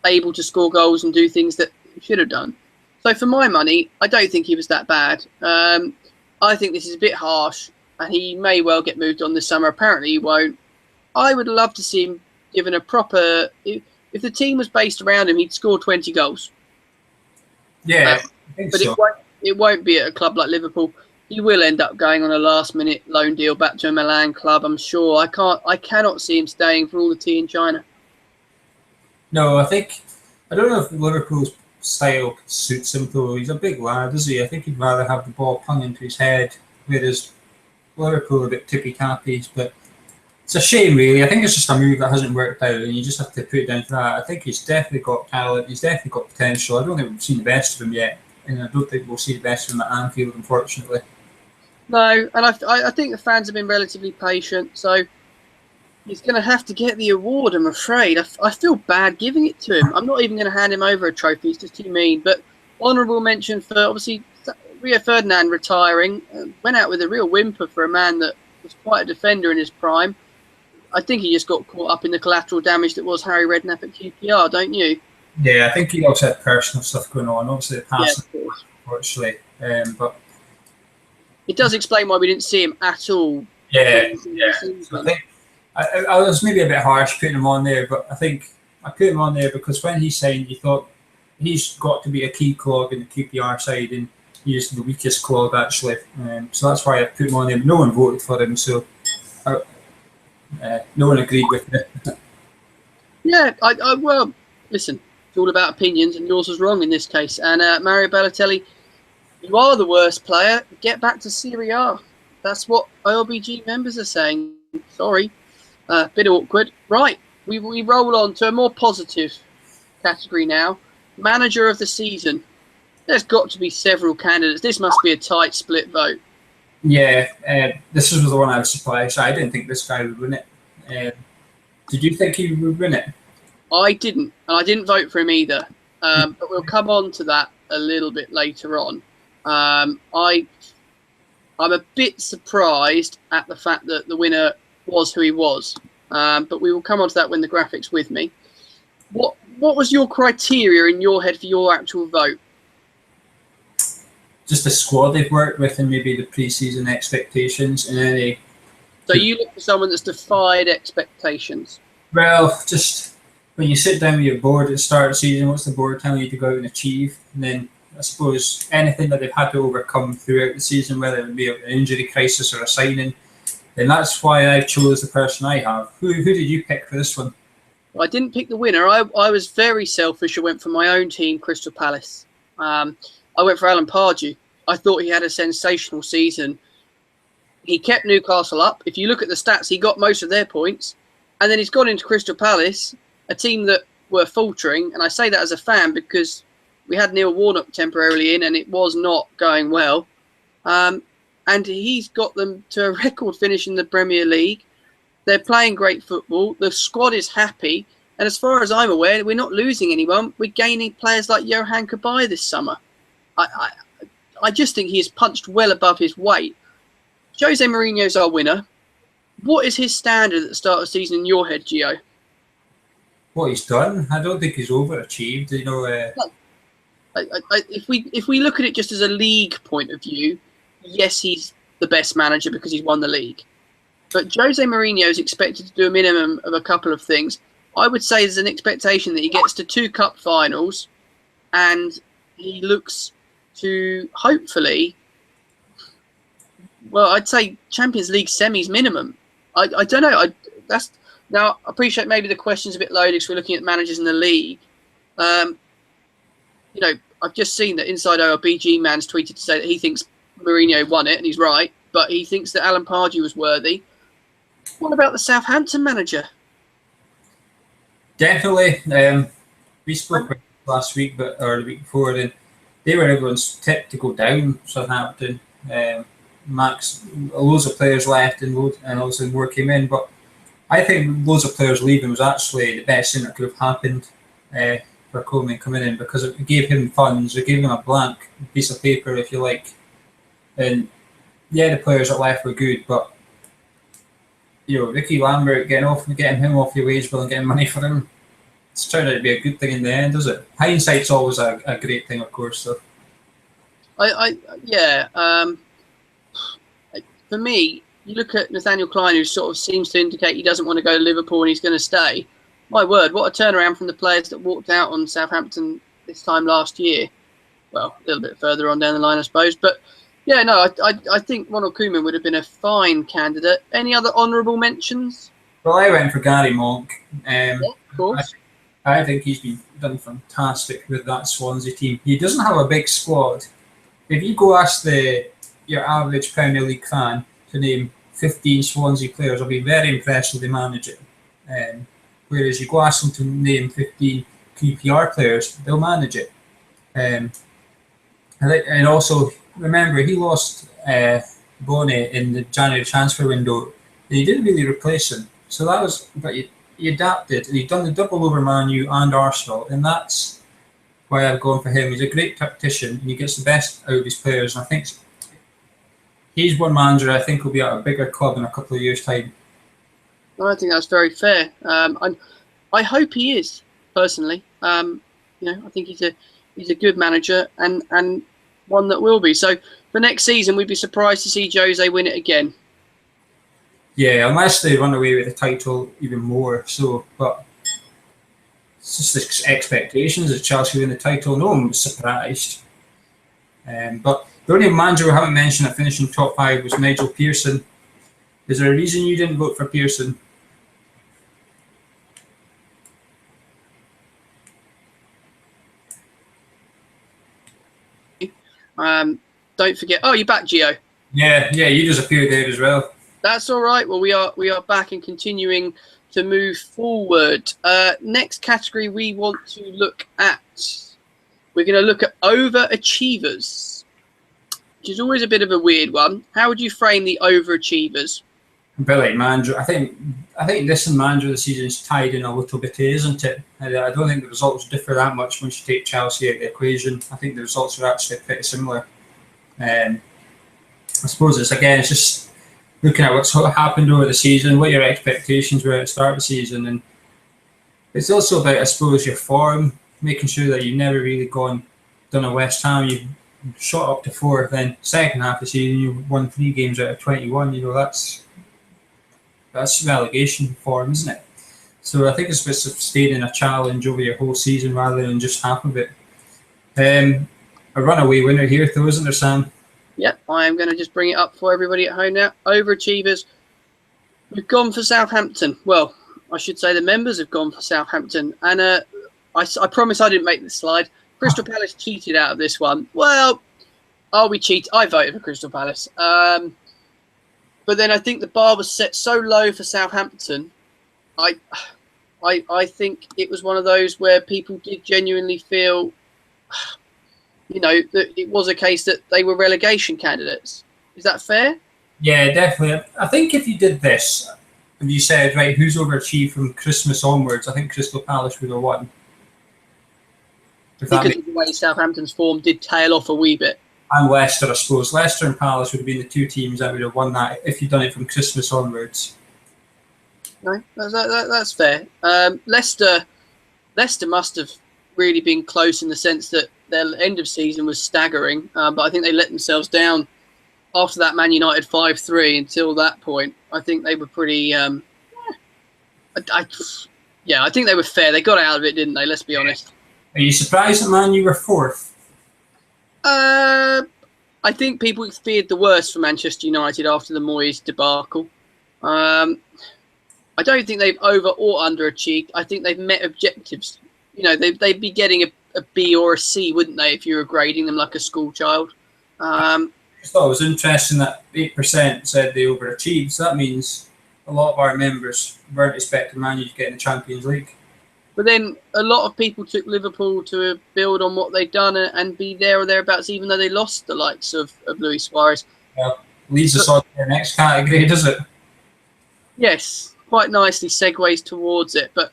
able to score goals and do things that he should have done. So for my money, I don't think he was that bad. I think this is a bit harsh, and he may well get moved on this summer. Apparently he won't. I would love to see him given a proper... If the team was based around him, he'd score 20 goals. Yeah, I think but so. it won't be at a club like Liverpool. He will end up going on a last-minute loan deal back to a Milan club, I'm sure. I cannot see him staying for all the tea in China. No, I don't know if Liverpool's style suits him though. He's a big lad, is he? I think he'd rather have the ball hung into his head, whereas Liverpool are a bit tippy-tappy, but it's a shame, really. I think it's just a move that hasn't worked out, and you just have to put it down to that. I think he's definitely got talent. He's definitely got potential. I don't think we've seen the best of him yet, and I don't think we'll see the best of him at Anfield, unfortunately. No, and I think the fans have been relatively patient, so he's going to have to get the award, I'm afraid. I feel bad giving it to him. I'm not even going to hand him over a trophy. It's just too mean. But honourable mention for, obviously, Rio Ferdinand retiring. Went out with a real whimper for a man that was quite a defender in his prime. I think he just got caught up in the collateral damage that was Harry Redknapp at QPR, don't you? Yeah, I think he also had personal stuff going on. Obviously, the past, Yeah, unfortunately. But it does explain why we didn't see him at all. Yeah. So I think I was maybe a bit harsh putting him on there, but I think I put him on there because when he signed, you thought he's got to be a key clog in the QPR side, and he's the weakest clog, actually. So that's why I put him on there. No one voted for him, so no one agreed with me. Yeah, well, listen, it's all about opinions, and yours was wrong in this case. And Mario Balotelli, you are the worst player. Get back to Serie A. That's what OLBG members are saying. Sorry. Bit awkward. Right, we roll on to a more positive category now. Manager of the season. There's got to be several candidates. This must be a tight split vote. Yeah, this was the one I was surprised. I didn't think this guy would win it. Did you think he would win it? I didn't, and I didn't vote for him either. But we'll come on to that a little bit later on. I'm a bit surprised at the fact that the winner was who he was. But we will come on to that when the graphic's with me. What was your criteria in your head for your actual vote? Just the squad they've worked with and maybe the pre-season expectations and any. So you look for someone that's defied expectations. Well, just when you sit down with your board at the start of the season, what's the board telling you to go out and achieve? And then I suppose anything that they've had to overcome throughout the season, whether it be an injury crisis or a signing, and that's why I chose the person I have. Who did you pick for this one? Well, I didn't pick the winner. I was very selfish. I went for my own team, Crystal Palace. I went for Alan Pardew. I thought he had a sensational season. He kept Newcastle up. If you look at the stats, he got most of their points. And then he's gone into Crystal Palace, a team that were faltering. And I say that as a fan because we had Neil Warnock temporarily in and it was not going well. And he's got them to a record finish in the Premier League. They're playing great football. The squad is happy. And as far as I'm aware, we're not losing anyone. We're gaining players like Johan Kabay this summer. I just think he has punched well above his weight. Jose Mourinho's our winner. What is his standard at the start of the season in your head, Gio? What he's done? I don't think he's overachieved. You know, if we look at it just as a league point of view, yes, he's the best manager because he's won the league. But Jose Mourinho is expected to do a minimum of a couple of things. I would say there's an expectation that he gets to 2 cup finals and he looks to hopefully, well, I'd say Champions League semis minimum. I don't know. Now, I appreciate maybe the question's a bit loaded because we're looking at managers in the league. You know, I've just seen that Inside OLBG man's tweeted to say that he thinks Mourinho won it, and he's right, but he thinks that Alan Pardew was worthy. What about the Southampton manager? Definitely. We spoke about it last week, or the week before, and they were everyone's tip to go down, Southampton. Max, loads of players left and also more came in, but I think loads of players leaving was actually the best thing that could have happened for Coleman coming in, because it gave him funds, it gave him a blank piece of paper, if you like. And yeah, the players that left were good, but you know, Ricky Lambert, getting him off your wage bill and getting money for him it's turned out to be a good thing in the end, does it? Hindsight's always a great thing, of course. So Yeah. For me, you look at Nathaniel Klein, who sort of seems to indicate he doesn't want to go to Liverpool and he's going to stay. My word, what a turnaround from the players that walked out on Southampton this time last year. Well, a little bit further on down the line, I suppose. But yeah, no, I think Ronald Koeman would have been a fine candidate. Any other honourable mentions? well, I went for Gary Monk. Yeah, of course. I think he's done fantastic with that Swansea team. He doesn't have a big squad. If you go ask your average Premier League fan to name 15 Swansea players, I'll be very impressed with the manager. Whereas you go ask them to name 15 QPR players, they'll manage it. And also, remember, he lost Bonnet in the January transfer window, and he didn't really replace him. So that was, but he adapted, and he'd done the double over Man U and Arsenal, and that's why I've gone for him. He's a great tactician, and he gets the best out of his players. And I think he's one manager I think will be at a bigger club in a couple of years' time. I think that's very fair. I hope he is, personally. I think he's a good manager and one that will be. So for next season, we'd be surprised to see Jose win it again. Yeah, unless they run away with the title even more. So, but it's just the expectations that Chelsea win the title. No one was surprised. But the only manager we haven't mentioned that finished in top 5 was Nigel Pearson. Is there a reason you didn't vote for Pearson? Don't forget. Oh, you're back, Gio. Yeah, you disappeared there as well. That's all right. Well, we are back and continuing to move forward. Next category we want to look at. We're going to look at overachievers, which is always a bit of a weird one. How would you frame the overachievers? Brilliant manager. I think this and manager of the season is tied in a little bit, isn't it? I don't think the results differ that much once you take Chelsea out of the equation. I think the results are actually pretty similar. I suppose it's just looking at what's happened over the season, what your expectations were at the start of the season, and it's also about, I suppose, your form, making sure that you've never really done a West Ham. You've shot up to 4th, then second half of the season you won 3 games out of 21. That's relegation form, isn't it? So I think it's about sustaining a challenge over your whole season rather than just half of it. A runaway winner here, though, isn't there, Sam? Yep, I am going to just bring it up for everybody at home now. Overachievers. We've gone for Southampton. Well, I should say the members have gone for Southampton. And I promise I didn't make the slide. Crystal Palace cheated out of this one. Well, we cheat? I voted for Crystal Palace. But then I think the bar was set so low for Southampton. I think it was one of those where people did genuinely feel, that it was a case that they were relegation candidates. Is that fair? Yeah, definitely. I think if you did this, and you said, right, who's overachieved from Christmas onwards, I think Crystal Palace would have won. Because of the way Southampton's form did tail off a wee bit. And Leicester, I suppose. Leicester and Palace would have been the 2 teams that would have won that if you'd done it from Christmas onwards. No, that's fair. Leicester must have really been close in the sense that their end of season was staggering, but I think they let themselves down after that Man United 5-3 until that point. I think they were pretty... I think they were fair. They got out of it, didn't they? Let's be honest. Are you surprised that Man U were 4th? I think people feared the worst for Manchester United after the Moyes debacle. I don't think they've over or underachieved. I think they've met objectives. They'd be getting a B or a C, wouldn't they, if you were grading them like a school child? I thought it was interesting that 8% said they overachieved. So that means a lot of our members weren't expecting Man U to get in the Champions League. But then a lot of people took Liverpool to build on what they'd done and be there or thereabouts, even though they lost the likes of Luis Suarez. Well, leads us on to the next category, does it? Yes, quite nicely segues towards it. But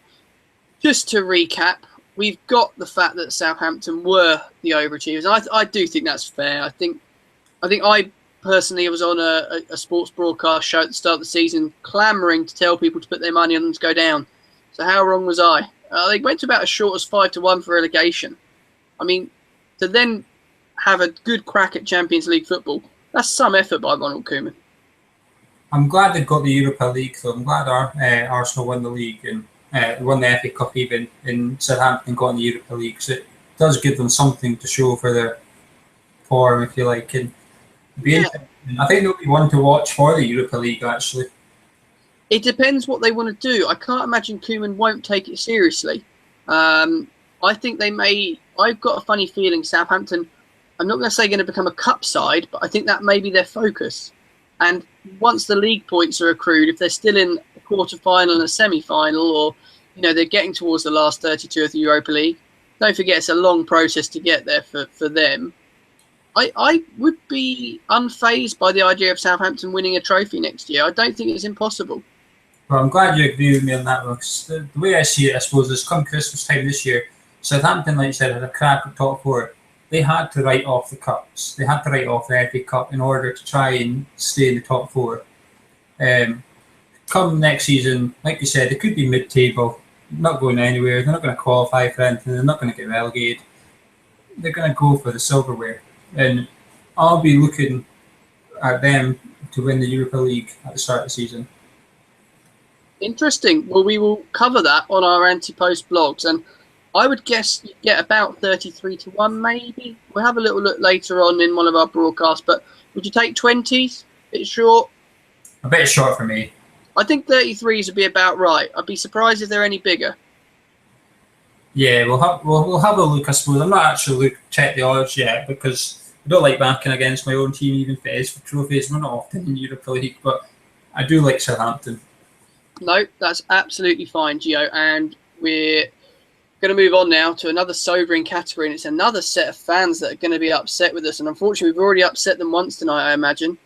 just to recap, we've got the fact that Southampton were the overachievers. And I do think that's fair. I think I personally was on a sports broadcast show at the start of the season, clamouring to tell people to put their money on them to go down. So how wrong was I? They went to about as short as 5-1 for relegation. I mean, to then have a good crack at Champions League football, that's some effort by Ronald Koeman. I'm glad they've got the Europa League, though. I'm glad Arsenal won the league and won the FA Cup even, and Southampton got in the Europa League. So it does give them something to show for their form, if you like. And I think they'll be one to watch for the Europa League, actually. It depends what they want to do. I can't imagine Koeman won't take it seriously. I think they may. I've got a funny feeling Southampton, I'm not going to say going to become a cup side, but I think that may be their focus. And once the league points are accrued, if they're still in a quarter-final and a semi-final, or they're getting towards the last 32 of the Europa League, don't forget it's a long process to get there for them. I would be unfazed by the idea of Southampton winning a trophy next year. I don't think it's impossible. Well, I'm glad you agree with me on that, because the way I see it, I suppose, is come Christmas time this year, Southampton, like you said, had a crack at top four. They had to write off the cups. They had to write off the FA Cup in order to try and stay in the top four. Come next season, like you said, they could be mid-table, not going anywhere. They're not going to qualify for anything. They're not going to get relegated. They're going to go for the silverware. And I'll be looking at them to win the Europa League at the start of the season. Interesting. Well, we will cover that on our anti-post blogs, and I would guess you get about 33-1, maybe. We'll have a little look later on in one of our broadcasts, but would you take 20s? A bit short? A bit short for me. I think 33s would be about right. I'd be surprised if they're any bigger. Yeah, we'll have a look, I suppose. I'm not actually checked the odds yet, because I don't like backing against my own team, even if it is for trophies. We're not often in Europa League, but I do like Southampton. No, that's absolutely fine, Gio. And we're going to move on now to another sobering category, and it's another set of fans that are going to be upset with us. And unfortunately, we've already upset them once tonight, I imagine.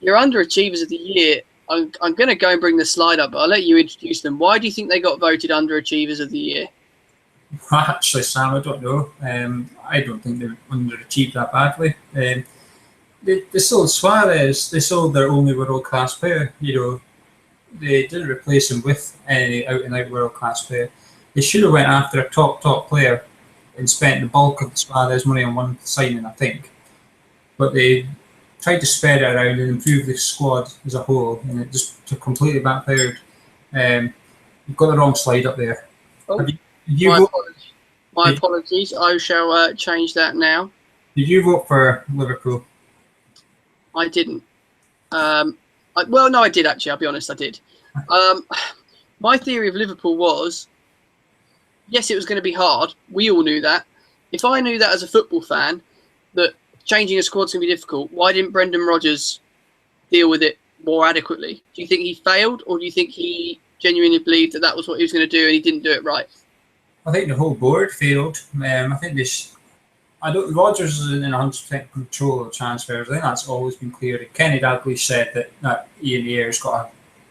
Your underachievers of the year. I'm going to go and bring the slide up, but I'll let you introduce them. Why do you think they got voted underachievers of the year? Actually, Sam, I don't know. I don't think they underachieved that badly. They sold Suarez. They sold their only world-class player. They didn't replace him with any out-and-out world-class player. They should have went after a top player and spent the bulk of the Suarez money on one signing, I think. But they tried to spread it around and improve the squad as a whole, and it just completely backfired. You've got the wrong slide up there. Oh, my apologies. I shall change that now. Did you vote for Liverpool? I didn't. Well, no, I did actually. I'll be honest, I did. My theory of Liverpool was, yes, it was going to be hard. We all knew that. If I knew that as a football fan, that changing a squad's going to be difficult, why didn't Brendan Rodgers deal with it more adequately? Do you think he failed, or do you think he genuinely believed that that was what he was going to do and he didn't do it right? I think the whole board failed. I think Rodgers is in 100% control of transfers. I think that's always been clear. Kenny Dalglish said that Ian Ayer's got a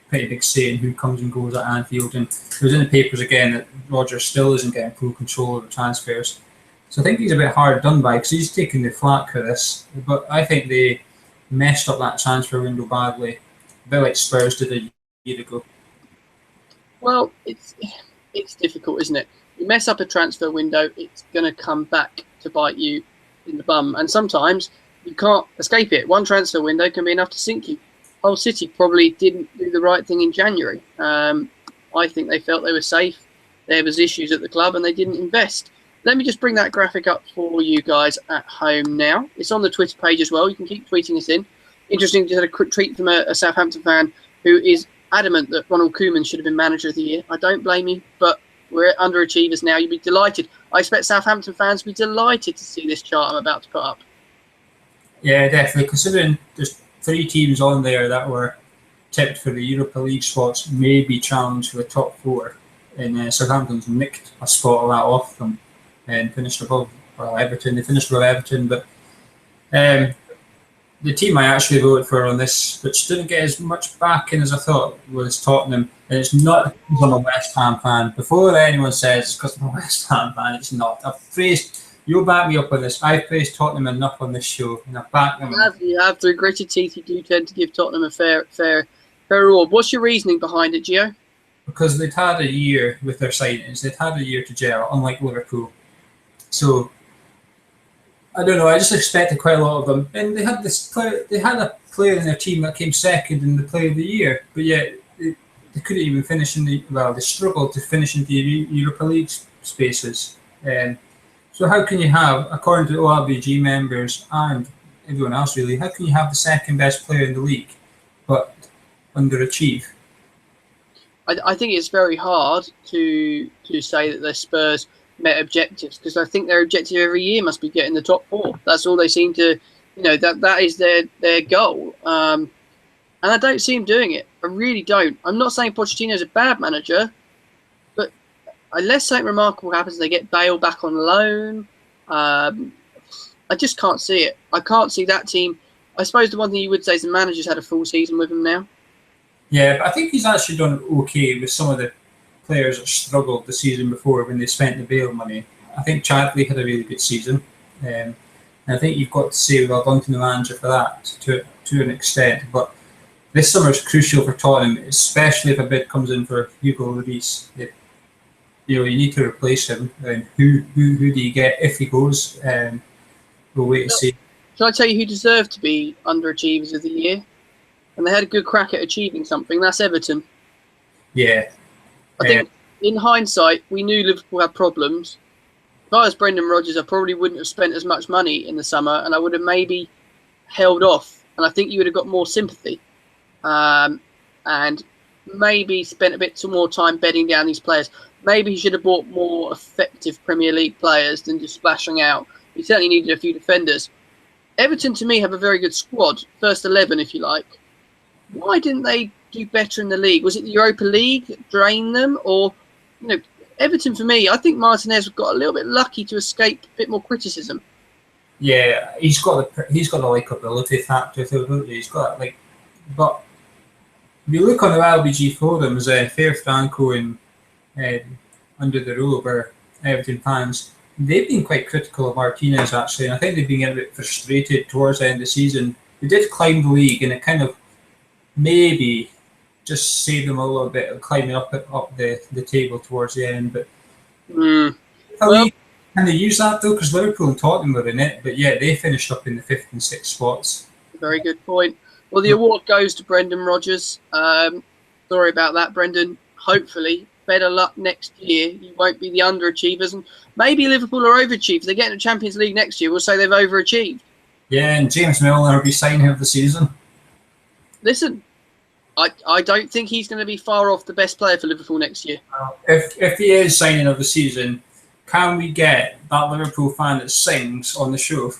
pretty big say in who comes and goes at Anfield, and it was in the papers again that Rodgers still isn't getting full control of the transfers. So I think he's a bit hard done by, because he's taking the flak for this. But I think they messed up that transfer window badly, a bit like Spurs did a year ago. Well, it's difficult, isn't it? You mess up a transfer window, it's going to come back to bite you in the bum. And sometimes you can't escape it. One transfer window can be enough to sink you. Hull City probably didn't do the right thing in January. I think they felt they were safe. There was issues at the club and they didn't invest. Let me just bring that graphic up for you guys at home now. It's on the Twitter page as well. You can keep tweeting us in. Interesting, just had a quick tweet from a Southampton fan who is adamant that Ronald Koeman should have been manager of the year. I don't blame you, but we're underachievers now. You'd be delighted. I expect Southampton fans to be delighted to see this chart I'm about to put up. Yeah, definitely. Considering there's 3 teams on there that were tipped for the Europa League spots, maybe challenged for the top 4, and Southampton's nicked a spot of that off them and finished above Everton. They finished above Everton, but the team I actually voted for on this, which didn't get as much backing as I thought, was Tottenham. And it's not because I'm a West Ham fan. Before anyone says it's because I'm a West Ham fan, it's not. You'll back me up on this. I've praised Tottenham enough on this show, and I've backed them. You have. Through gritted teeth, you do tend to give Tottenham a fair reward. What's your reasoning behind it, Gio? because they'd had a year with their signings. They'd had a year to gel, unlike Liverpool. So I don't know. I just expected quite a lot of them, and they had this player. They had a player in their team that came second in the Player of the Year, but yet they couldn't even finish in the. Well, they struggled to finish in the Europa League spaces. So how can you have, according to OLBG members and everyone else really, how can you have the second best player in the league, but underachieve? I think it's very hard to say that the Spurs met objectives, because I think their objective every year must be getting the top four. That's all they seem to, that is their goal. And I don't see him doing it. I really don't. I'm not saying Pochettino's a bad manager, but unless something remarkable happens, they get Bale back on loan. I just can't see it. I can't see that team. I suppose the one thing you would say is the manager's had a full season with him now. Yeah, but I think he's actually done okay with some of the players that struggled the season before when they spent the Bale money. I think Chadley had a really good season. And I think you've got to say well done to the manager for that to an extent. But this summer is crucial for Tottenham, especially if a bid comes in for Hugo Lloris. You need to replace him. And who do you get if he goes? We'll wait and see. Shall I tell you who deserved to be underachievers of the year? And they had a good crack at achieving something. That's Everton. Yeah. I think in hindsight, we knew Liverpool had problems. If I was Brendan Rodgers, I probably wouldn't have spent as much money in the summer, and I would have maybe held off. And I think you would have got more sympathy. And maybe spent a bit more time bedding down these players. Maybe he should have bought more effective Premier League players than just splashing out. He certainly needed a few defenders. Everton, to me, have a very good squad. First 11, if you like. Why didn't they do better in the league? Was it the Europa League that drained them? Or, Everton, for me, I think Martinez got a little bit lucky to escape a bit more criticism. Yeah, he's got the likability factor to him. He's got but if you look on the LBG forums, Fair Franco and Under the Rule were Everton fans. They've been quite critical of Martinez actually, and I think they've been getting a bit frustrated towards the end of the season. They did climb the league, and it kind of maybe just saved them a little bit of climbing up the table towards the end. But can they use that though? Because Liverpool and Tottenham were in it, but yeah, they finished up in the 5th and 6th spots. Very good point. Well, the award goes to Brendan Rodgers. Sorry about that, Brendan. Hopefully, better luck next year. You won't be the underachievers, and maybe Liverpool are overachieved. If they get in the Champions League next year, we'll say they've overachieved. Yeah, and James Milner will be signing of the season. Listen, I don't think he's going to be far off the best player for Liverpool next year. If he is signing of the season, can we get that Liverpool fan that sings on the show?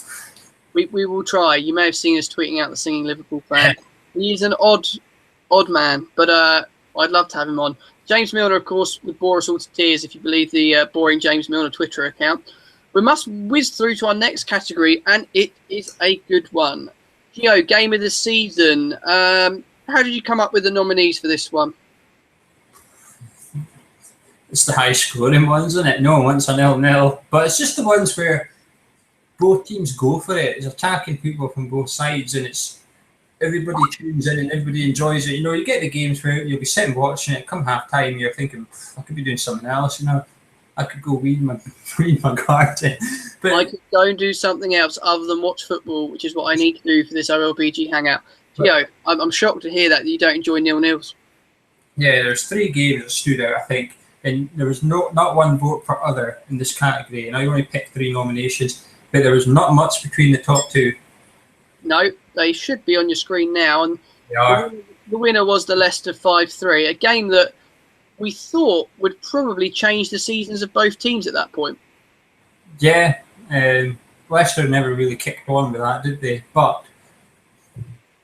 We will try. You may have seen us tweeting out the singing Liverpool fan. He's an odd man, but I'd love to have him on. James Milner, of course, would bore us all to tears if you believe the boring James Milner Twitter account. We must whiz through to our next category, and it is a good one. Gio, game of the season. How did you come up with the nominees for this one? It's the high scoring ones, isn't it? No one wants a 0-0. But it's just the ones where both teams go for it. It's attacking people from both sides, and it's everybody tunes in and everybody enjoys it. You get the games where you'll be sitting watching it, come half time, you're thinking, I could be doing something else, I could go weed my garden. But I could go and do something else other than watch football, which is what I need to do for this OLBG hangout. Gio, I'm shocked to hear that you don't enjoy 0-0s. Yeah, there's 3 games that stood out, I think, and there was not one vote for other in this category, and I only picked 3 nominations, but there was not much between the top 2. No, they should be on your screen now, and they are. The winner was the Leicester 5-3, a game that we thought would probably change the seasons of both teams at that point. Yeah, Leicester never really kicked on with that, did they? But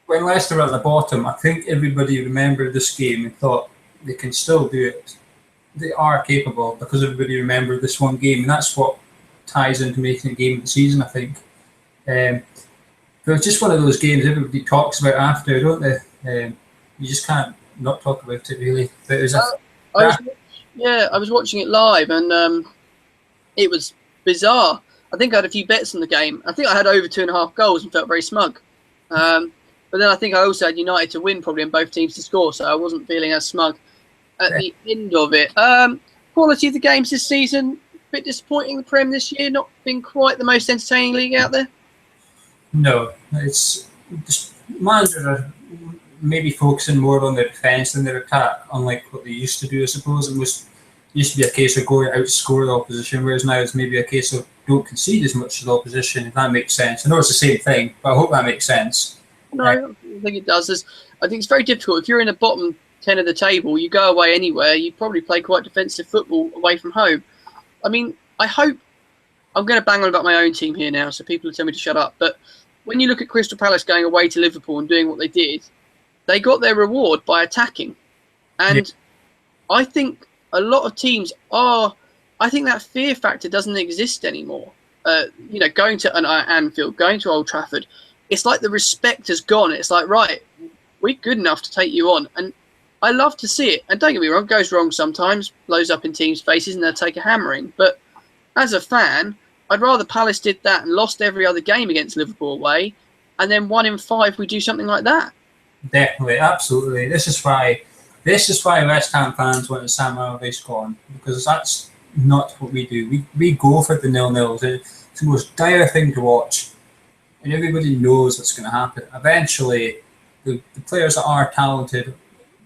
when Leicester were at the bottom, I think everybody remembered this game and thought they can still do it. They are capable because everybody remembered this one game, and that's what ties into making a game of the season, I think. But it's just one of those games everybody talks about after, don't they? You just can't not talk about it, really. But it was I was watching it live, and it was bizarre. I think I had a few bets on the game. I think I had over 2.5 goals and felt very smug. But then I think I also had United to win probably and both teams to score, so I wasn't feeling as smug. at the end of it. Quality of the games this season, a bit disappointing. The Prem this year, not been quite the most entertaining league out there. No, it's just managers are maybe focusing more on their defence than their attack, unlike what they used to do, I suppose. It used to be a case of going out to score the opposition, whereas now it's maybe a case of don't concede as much to the opposition, if that makes sense. I know it's the same thing, but I hope that makes sense. No, I think it does. I think it's very difficult. If you're in the bottom 10 of the table, you go away anywhere, you probably play quite defensive football away from home. I mean, I hope, I'm going to bang on about my own team here now, so people will tell me to shut up, but when you look at Crystal Palace going away to Liverpool and doing what they did, they got their reward by attacking. And I think a lot of teams I think that fear factor doesn't exist anymore. Going to Anfield, going to Old Trafford, it's like the respect has gone. It's like, right, we're good enough to take you on. And I love to see it. And don't get me wrong, it goes wrong sometimes, blows up in teams' faces and they'll take a hammering. But as a fan, I'd rather Palace did that and lost every other game against Liverpool away, and then 1 in 5 we do something like that. Definitely, absolutely. This is why West Ham fans want Sam Allardyce gone, because that's not what we do. We go for the 0-0s. It's the most dire thing to watch, and everybody knows what's going to happen. Eventually, the players that are talented,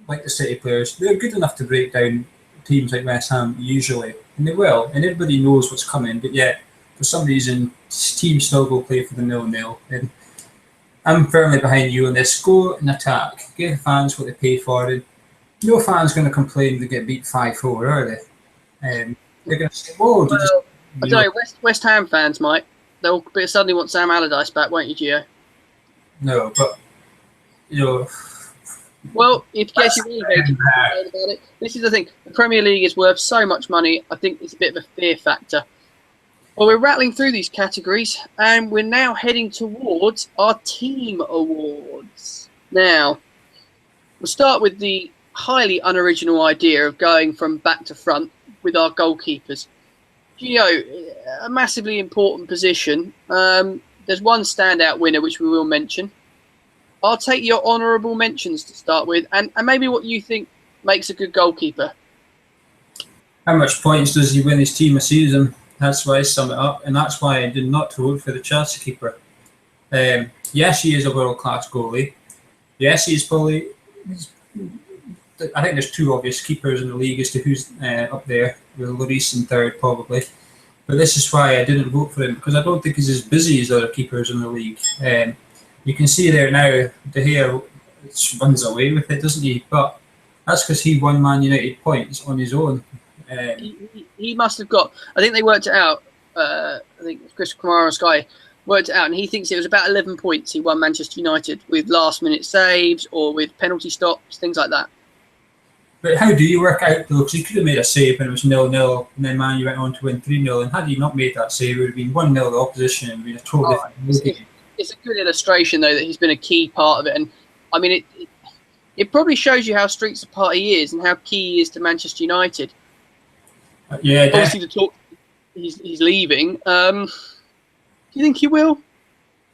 like the City players, they're good enough to break down teams like West Ham usually, and they will. And everybody knows what's coming, but yet for some reason, teams still go play for the 0-0. And I'm firmly behind you on this. Go and attack. Give the fans what they pay for. And no fan's going to complain they get beat 5-4, are they? They're going to say, "Whoa!" I tell you, West Ham fans might. They'll suddenly want Sam Allardyce back, won't you, Gio? No, but well, if you get relegated, about it. This is the thing. The Premier League is worth so much money. I think it's a bit of a fear factor. Well, we're rattling through these categories, and we're now heading towards our team awards. Now, we'll start with the highly unoriginal idea of going from back to front with our goalkeepers. Gio, a massively important position. There's one standout winner, which we will mention. I'll take your honourable mentions to start with, and maybe what you think makes a good goalkeeper. How much points does he win his team a season? That's why I sum it up, and that's why I did not vote for the Chelsea keeper. Yes, he is a world-class goalie. Yes, he's probably... I think there's 2 obvious keepers in the league as to who's up there, with Lloris in 3rd probably. But this is why I didn't vote for him, because I don't think he's as busy as other keepers in the league. You can see there now, De Gea runs away with it, doesn't he? But that's because he won Man United points on his own. He must have got. I think they worked it out. I think Chris Kamara on Sky worked it out, and he thinks it was about 11 points he won Manchester United with last-minute saves or with penalty stops, things like that. But how do you work out though? Because he could have made a save when it was 0-0, and then Man U went on to win 3-0. And had he not made that save, it would have been 1-0 the opposition, and been a totally different game. It's a good illustration though that he's been a key part of it, and I mean it probably shows you how streets apart he is and how key he is to Manchester United. Yeah, obviously the talk he's leaving. Do you think he will?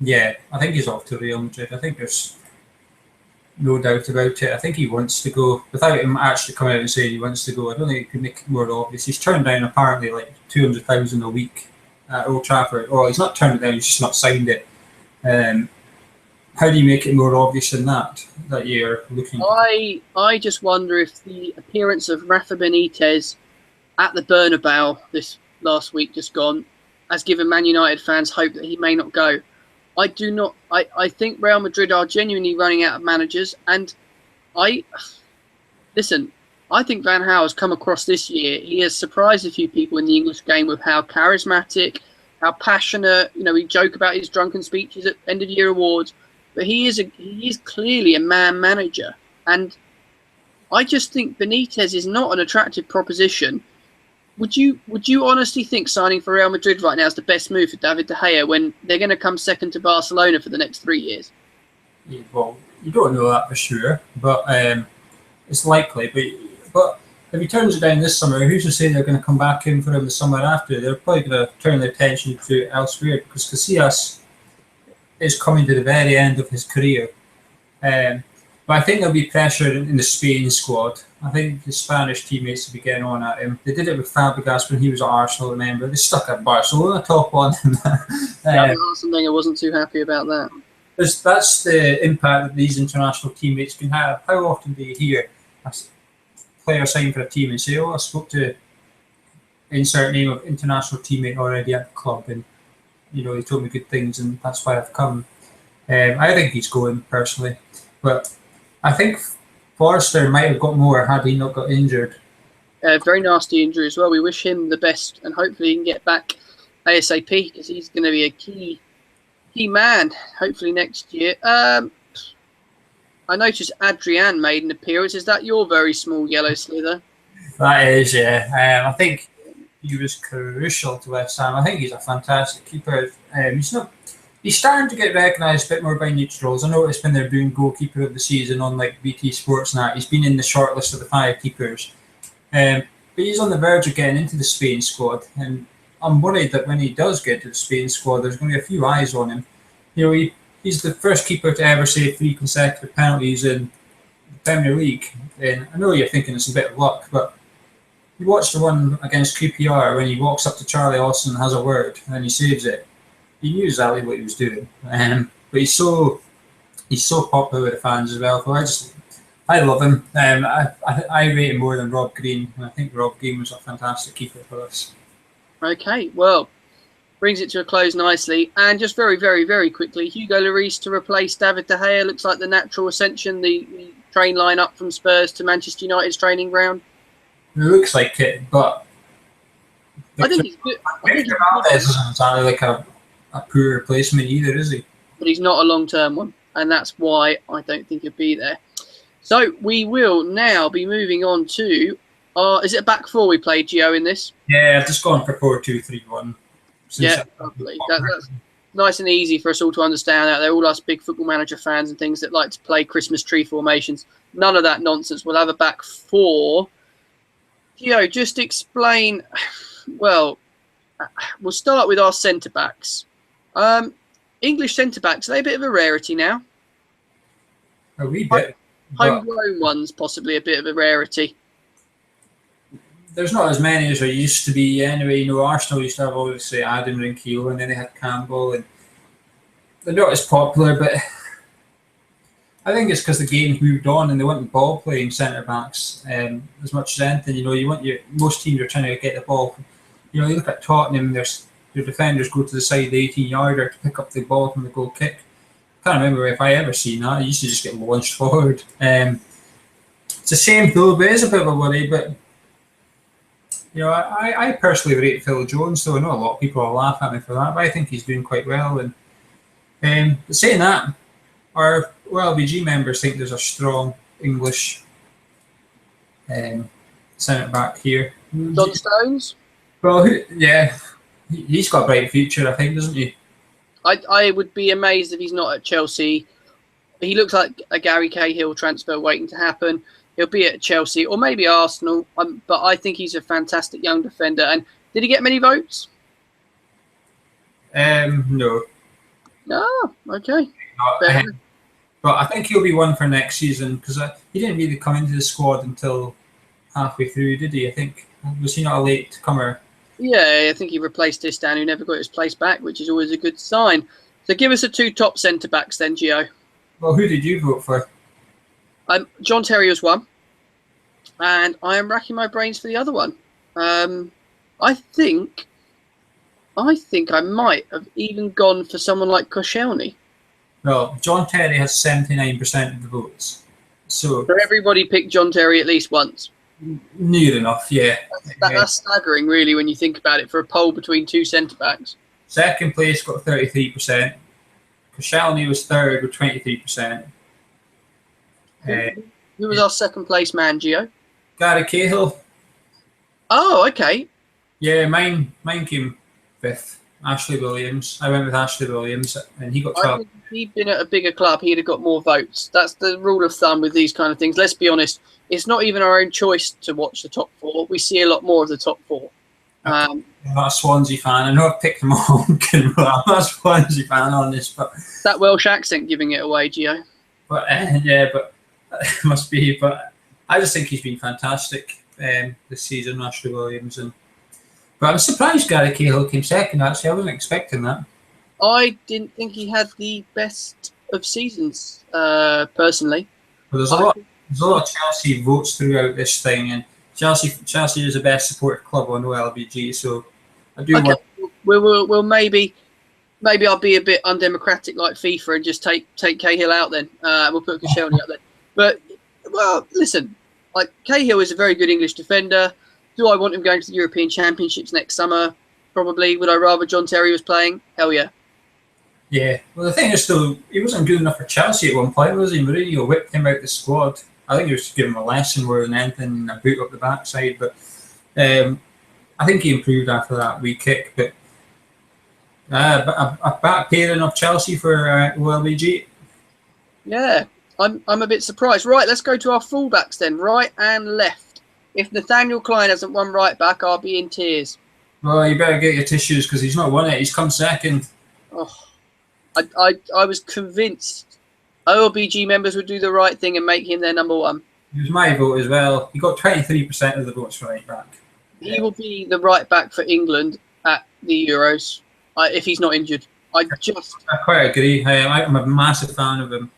Yeah, I think he's off to Real Madrid. I think there's no doubt about it. I think he wants to go without him actually coming out and saying he wants to go. I don't think he could make it more obvious. He's turned down apparently like 200,000 a week at Old Trafford. Or he's not turned it down; he's just not signed it. How do you make it more obvious than that you're looking? I just wonder if the appearance of Rafa Benitez at the Bernabeu this last week just gone has given Man United fans hope that he may not go. I do not. I think Real Madrid are genuinely running out of managers, and I think Van Gaal has come across this year. He has surprised a few people in the English game with how charismatic, how passionate. We joke about his drunken speeches at end of year awards, but he is clearly a man manager, and I just think Benitez is not an attractive proposition. Would you honestly think signing for Real Madrid right now is the best move for David De Gea when they're going to come second to Barcelona for the next 3 years? Yeah, well, you don't know that for sure, but it's likely. But if he turns it down this summer, who's to say they're going to come back in for him the summer after? They're probably going to turn their attention to elsewhere because Casillas is coming to the very end of his career. But I think there'll be pressure in the Spain squad. I think the Spanish teammates will be getting on at him. They did it with Fabregas when he was at Arsenal, remember? They stuck at Barcelona top on him. Yeah, Arsene Wenger wasn't too happy about that. That's the impact that these international teammates can have. How often do you hear a player sign for a team and say, "Oh, I spoke to insert name of international teammate already at the club, and he told me good things, and that's why I've come." I think he's going personally, but I think Forster might have got more had he not got injured. Very nasty injury as well. We wish him the best, and hopefully he can get back ASAP, because he's going to be a key man, hopefully next year. I noticed Adrian made an appearance. Is that your very small yellow slither? That is, yeah. I think he was crucial to West Ham. I think he's a fantastic keeper. He's starting to get recognised a bit more by neutrals. I noticed when they're doing goalkeeper of the season on like BT Sports and that, he's been in the shortlist of the 5 keepers. But he's on the verge of getting into the Spain squad, and I'm worried that when he does get to the Spain squad, there's going to be a few eyes on him. He's the first keeper to ever save 3 consecutive penalties in the Premier League. And I know you're thinking it's a bit of luck, but you watch the one against QPR when he walks up to Charlie Austin and has a word, and then he saves it. He knew exactly what he was doing. But he's so popular with the fans as well. So I love him. I rate him more than Rob Green, and I think Rob Green was a fantastic keeper for us. Okay, well, brings it to a close nicely. And just very, very, very quickly, Hugo Lloris to replace David De Gea looks like the natural ascension, the train line up from Spurs to Manchester United's training ground. It looks like it, but I think he's good. Victor Valdez doesn't sound like a poor replacement either, is he? But he's not a long-term one, and that's why I don't think he'll be there. So we will now be moving on to is it a back 4 we played, Gio, in this? Yeah, I've just gone for 4-2-3-1. Yeah, lovely. That's nice and easy for us all to understand out there, all us big Football Manager fans and things that like to play Christmas tree formations. None of that nonsense. We'll have a back 4. Gio, just explain. Well, we'll start with our centre-backs. English centre-backs, are they a bit of a rarity now? A wee bit. Homegrown ones, possibly a bit of a rarity. There's not as many as there used to be anyway. Arsenal used to have, obviously, Adam Rinkiel, and then they had Campbell, and they're not as popular, but I think it's because the game moved on and they weren't ball-playing centre-backs as much as anything. Most teams are trying to get the ball. You look at Tottenham, their defenders go to the side of the 18-yarder to pick up the ball from the goal kick. I can't remember if I ever seen that. I used to just get launched forward. It's a shame though, but it is a bit of a worry. But I personally rate Phil Jones, so I know a lot of people will laugh at me for that, but I think he's doing quite well. And but saying that, our OLBG members think there's a strong English centre back here. John Stones? Well, yeah. He's got a bright future, I think, doesn't he? I would be amazed if he's not at Chelsea. He looks like a Gary Cahill transfer waiting to happen. He'll be at Chelsea or maybe Arsenal, but I think he's a fantastic young defender. And did he get many votes? No. No, okay. But I think he'll be one for next season because he didn't really come into the squad until halfway through, did he? I think, was he not a late comer? Yeah, I think he replaced Distan, who never got his place back, which is always a good sign. So give us the 2 top centre-backs then, Gio. Well, who did you vote for? John Terry was one, and I am racking my brains for the other one. I think I might have even gone for someone like Koscielny. Well, John Terry has 79% of the votes. So everybody picked John Terry at least once. Near enough, yeah. That's staggering, really, when you think about it, for a poll between 2 centre-backs. Second place got 33%. Koscielny was third with 23%. Who was our second place man, Gio? Gary Cahill. Oh, okay. Yeah, mine came 5th. Ashley Williams. I went with Ashley Williams, and he got 12. I think if he'd been at a bigger club, he'd have got more votes. That's the rule of thumb with these kind of things. Let's be honest. It's not even our own choice to watch the top 4. We see a lot more of the top 4. I'm not a Swansea fan. I know I've picked them all. I'm not a Swansea fan on this, but that Welsh accent giving it away, Gio. But must be. But I just think he's been fantastic this season, Ashley Williams. But I'm surprised Gary Cahill came second, actually. I wasn't expecting that. I didn't think he had the best of seasons, personally. But there's a lot of Chelsea votes throughout this thing, and Chelsea is the best supported club on OLBG, so I do want... We'll maybe I'll be a bit undemocratic like FIFA and just take Cahill out then. We'll put Koscielny up there. But, well, listen, like Cahill is a very good English defender. Do I want him going to the European Championships next summer? Probably. Would I rather John Terry was playing? Hell yeah. Yeah. Well, the thing is, though, he wasn't good enough for Chelsea at one point, was he? Mourinho whipped him out the squad. I think he was giving him a lesson more than anything, a boot up the backside. But I think he improved after that wee kick. But a back pairing of Chelsea for OLBG. Yeah, I'm a bit surprised. Right, let's go to our fullbacks then, right and left. If Nathaniel Klein hasn't won right back, I'll be in tears. Well, you better get your tissues because he's not won it. He's come second. Oh, I was convinced OLBG members would do the right thing and make him their number one. It was my vote as well. He got 23% of the votes for right back. He will be the right back for England at the Euros if he's not injured. I quite agree. I'm a massive fan of him.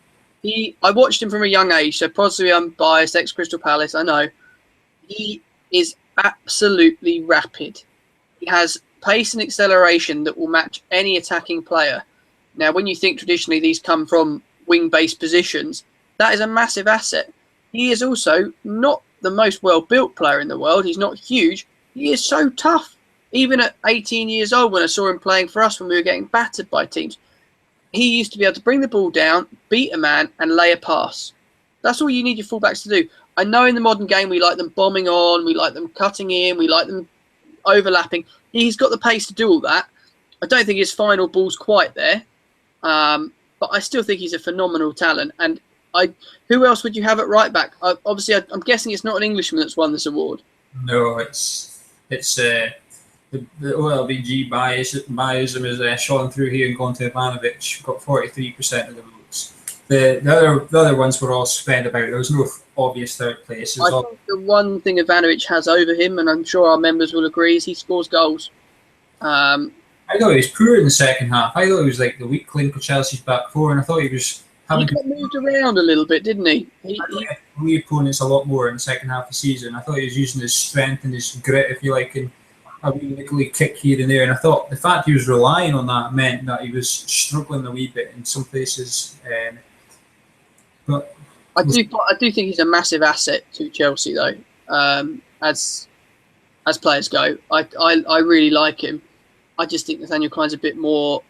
I watched him from a young age, so possibly I'm biased, ex-Crystal Palace, I know. He is absolutely rapid. He has pace and acceleration that will match any attacking player. Now, when you think traditionally these come from wing-based positions, that is a massive asset. He is also not the most well-built player in the world. He's not huge. He is so tough. Even at 18 years old, when I saw him playing for us when we were getting battered by teams, he used to be able to bring the ball down, beat a man, and lay a pass. That's all you need your fullbacks to do. I know in the modern game we like them bombing on, we like them cutting in, we like them overlapping. He's got the pace to do all that. I don't think his final ball's quite there, but I still think he's a phenomenal talent. And who else would you have at right back? Obviously, I'm guessing it's not an Englishman that's won this award. No, it's the OLBG biasm is shone through here and gone to Ivanovic. Got 43% of the votes. The other ones were all spread about. There was no obvious third place. I think the one thing Ivanovic has over him, and I'm sure our members will agree, is he scores goals. I thought he was poor in the second half. I thought he was like the weak link of Chelsea's back four, and I thought he was having... He got moved around a little bit, didn't he? We opponents a lot more in the second half of the season. I thought he was using his strength and his grit, if you like, and a wee niggly kick here and there. And I thought the fact he was relying on that meant that he was struggling a wee bit in some places. But I do think he's a massive asset to Chelsea, though. As players go, I really like him. I just think Nathaniel Klein's a bit more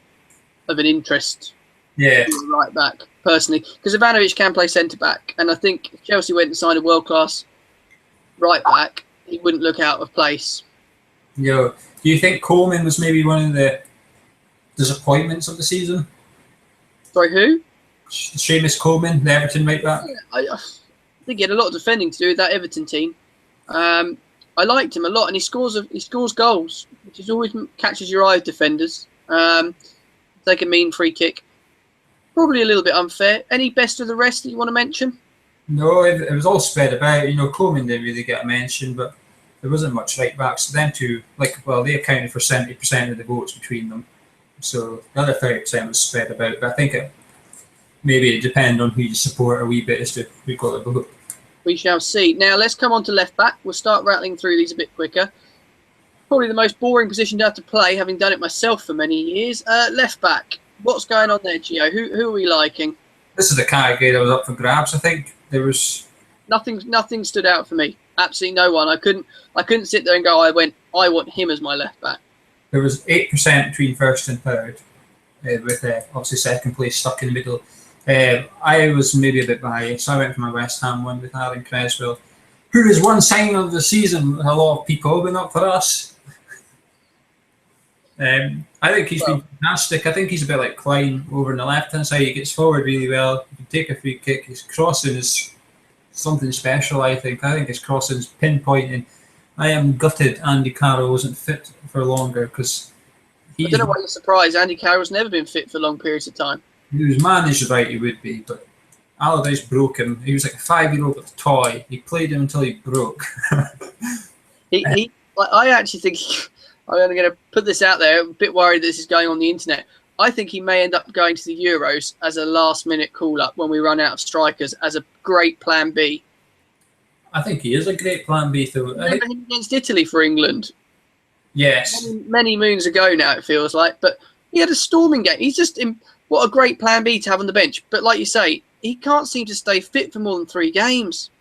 of an interest. Yeah, right back personally, because Ivanovic can play centre back, and I think if Chelsea went and signed a world class right back, he wouldn't look out of place. Yeah. Do you think Coleman was maybe one of the disappointments of the season? Sorry, who? Seamus Coleman, the Everton right back. Yeah, I think he had a lot of defending to do with that Everton team. I liked him a lot, and he scores goals, which is always catches your eye of defenders. Take a mean free kick. Probably a little bit unfair. Any best of the rest that you want to mention? No, it was all spread about. Coleman didn't really get a mention, but there wasn't much right backs. Them two, they accounted for 70% of the votes between them. So the other 30% was spread about. But I think maybe it depends on who you support a wee bit as to who got the vote. We shall see. Now let's come on to left back. We'll start rattling through these a bit quicker. Probably the most boring position to have to play, having done it myself for many years. Left back. What's going on there, Gio? Who are we liking? This is the category that was up for grabs. I think there was nothing stood out for me. Absolutely no one. I couldn't sit there and go, I want him as my left back. There was 8% between first and third, with obviously second place stuck in the middle. I was maybe a bit biased. I went for my West Ham one with Alan Creswell, who is one signing of the season. A lot of people have been up for us. I think he's been fantastic. I think he's a bit like Klein over on the left-hand side. He gets forward really well. He can take a free kick. His crossing is something special, I think. His crossing is pinpointing. I am gutted Andy Carroll wasn't fit for longer because I don't know why you're surprised. Andy Carroll's never been fit for long periods of time. He was managed right, he would be, but Allardyce broke him. He was like a 5-year-old with a toy. He played him until he broke. I actually think I'm going to put this out there. I'm a bit worried this is going on the internet. I think he may end up going to the Euros as a last-minute call-up when we run out of strikers as a great plan B. I think he is a great plan B. Remember him against Italy for England? Yes. Many moons ago now, it feels like. But he had a storming game. He's just what a great plan B to have on the bench. But like you say, he can't seem to stay fit for more than 3 games.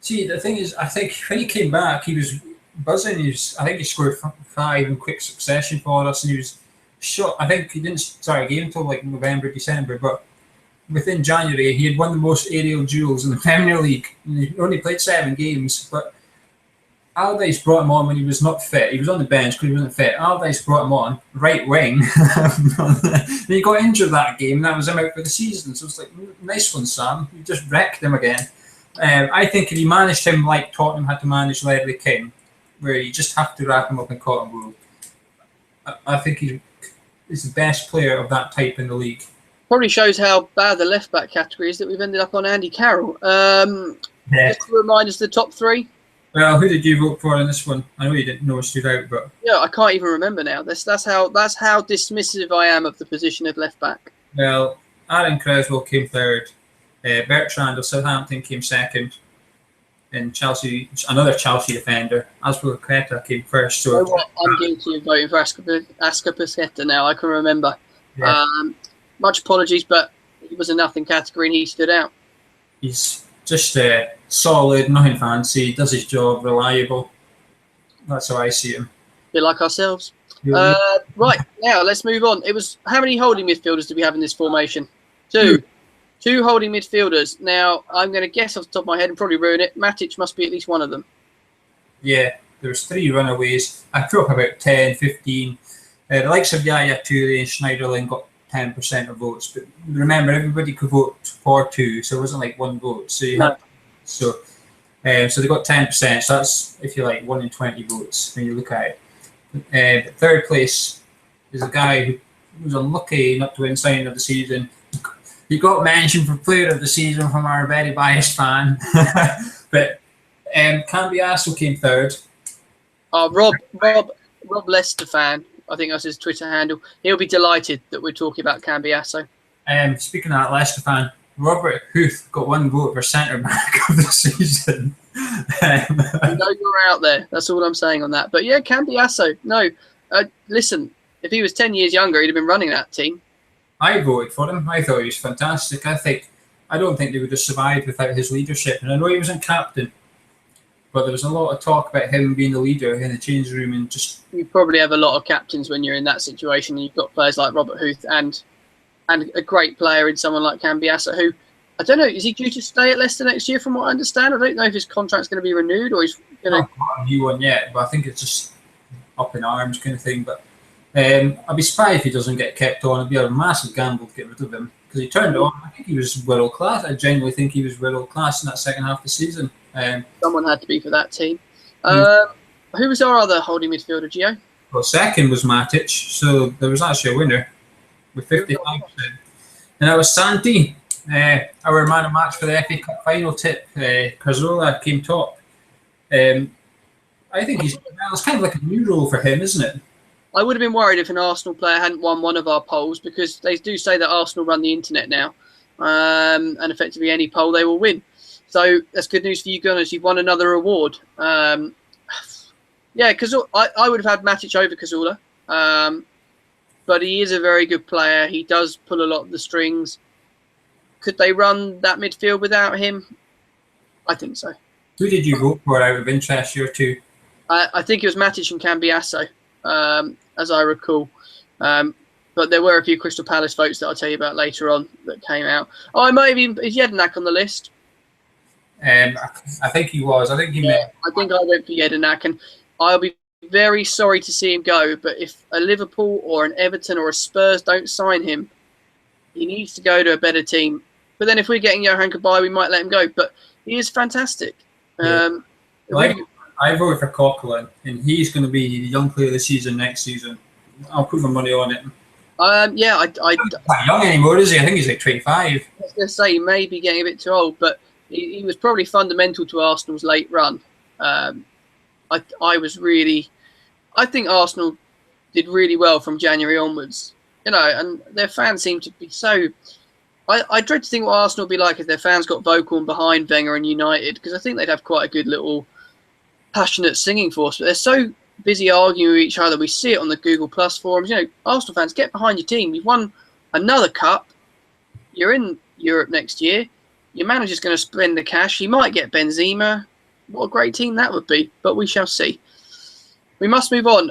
See, the thing is, I think when he came back, he was buzzing. I think he scored 5 in quick succession for us, and he was shot. I think he didn't start a game until like November, December, but within January, he had won the most aerial duels in the Premier League. He only played 7 games, but Allardyce brought him on when he was not fit. He was on the bench because he wasn't fit. Allardyce brought him on, right wing. And he got injured that game, and that was him out for the season. So it's like, nice one, Sam. You just wrecked him again. I think if he managed him like Tottenham had to manage Ledley King, where you just have to wrap him up in cotton wool, I think he's the best player of that type in the league. Probably shows how bad the left-back category is that we've ended up on Andy Carroll. Just to remind us the top 3. Well, who did you vote for in this one? I know you didn't know it stood out, but yeah, I can't even remember now. That's how dismissive I am of the position of left-back. Well, Aaron Creswell came 3rd. Bertrand of Southampton came 2nd, and Chelsea, another Chelsea defender, Azpilicueta came 1st. So you know what? I'm guilty of voting for Azpilicueta now. I can remember. Yeah. Much apologies, but he was a nothing category and he stood out. He's just solid, nothing fancy, does his job, reliable. That's how I see him. Bit like ourselves. Yeah. Right, now let's move on. It was how many holding midfielders do we have in this formation? 2. 2 holding midfielders. Now, I'm going to guess off the top of my head and probably ruin it. Matic must be at least one of them. Yeah, there's 3 runaways. I threw up about 10, 15. The likes of Yaya Toure and Schneiderlin got 10% of votes. But remember, everybody could vote for 2, so it wasn't like 1 vote. So you had, so they got 10%. So that's, if you like, 1 in 20 votes when you look at it. 3rd place is a guy who was unlucky not to win signing of the season. He got mentioned for player of the season from our very biased fan. But Cambiasso came 3rd. Rob Lester fan, I think that's his Twitter handle. He'll be delighted that we're talking about Cambiasso. Speaking of that Leicester fan, Robert Huth got 1 vote for centre back of the season. I know you're out there. That's all I'm saying on that. But yeah, Cambiasso. No, listen, if he was 10 years younger, he'd have been running that team. I voted for him. I thought he was fantastic. I don't think they would have survived without his leadership. And I know he wasn't captain, but there was a lot of talk about him being the leader in the change room and just. You probably have a lot of captains when you're in that situation. You've got players like Robert Huth and a great player in someone like Cambiasso, who I don't know. Is he due to stay at Leicester next year? From what I understand, I don't know if his contract's going to be renewed or he's going to. Not got a new one yet, but I think it's just up in arms kind of thing. But. I'd be surprised if he doesn't get kept on. It'd be a massive gamble to get rid of him because he turned on. I think he was world class. I genuinely think he was world class in that second half of the season. Someone had to be for that team. Who was our other holding midfielder, Gio? Well, 2nd was Matic, so there was actually a winner with 55%, and that was Santi, our man of match for the FA Cup final tip. Cazorla came top. I think it's kind of like a new role for him, isn't it? I would have been worried if an Arsenal player hadn't won one of our polls because they do say that Arsenal run the internet now, and effectively any poll they will win. So that's good news for you Gunners. You've won another award. Yeah, because I would have had Matic over Cazorla, but he is a very good player. He does pull a lot of the strings. Could they run that midfield without him? I think so. Who did you vote for out of interest here too? I think it was Matic and Cambiasso. As I recall. But there were a few Crystal Palace votes that I'll tell you about later on that came out. Oh, I might have even... Is Jedinak on the list? I think he was. I think he I think I went for Jedinak, and I'll be very sorry to see him go, but if a Liverpool or an Everton or a Spurs don't sign him, he needs to go to a better team. But then if we're getting Johan Kabay, we might let him go. But he is fantastic. Yeah. I voted for Coquelin, and he's going to be the young player of the season next season. I'll put my money on it. Yeah, He's not young anymore, is he? I think he's like 25. I was going to say he may be getting a bit too old, but he was probably fundamental to Arsenal's late run. I think Arsenal did really well from January onwards, and their fans seem to be so. I dread to think what Arsenal would be like if their fans got vocal and behind Wenger and United, because I think they'd have quite a good little passionate singing force. But they're so busy arguing with each other. We see it on the Google Plus forums. Arsenal fans, get behind your team. You've won another cup. You're in Europe next year. Your manager's going to spend the cash. He might get Benzema. What a great team that would be. But we shall see. We must move on.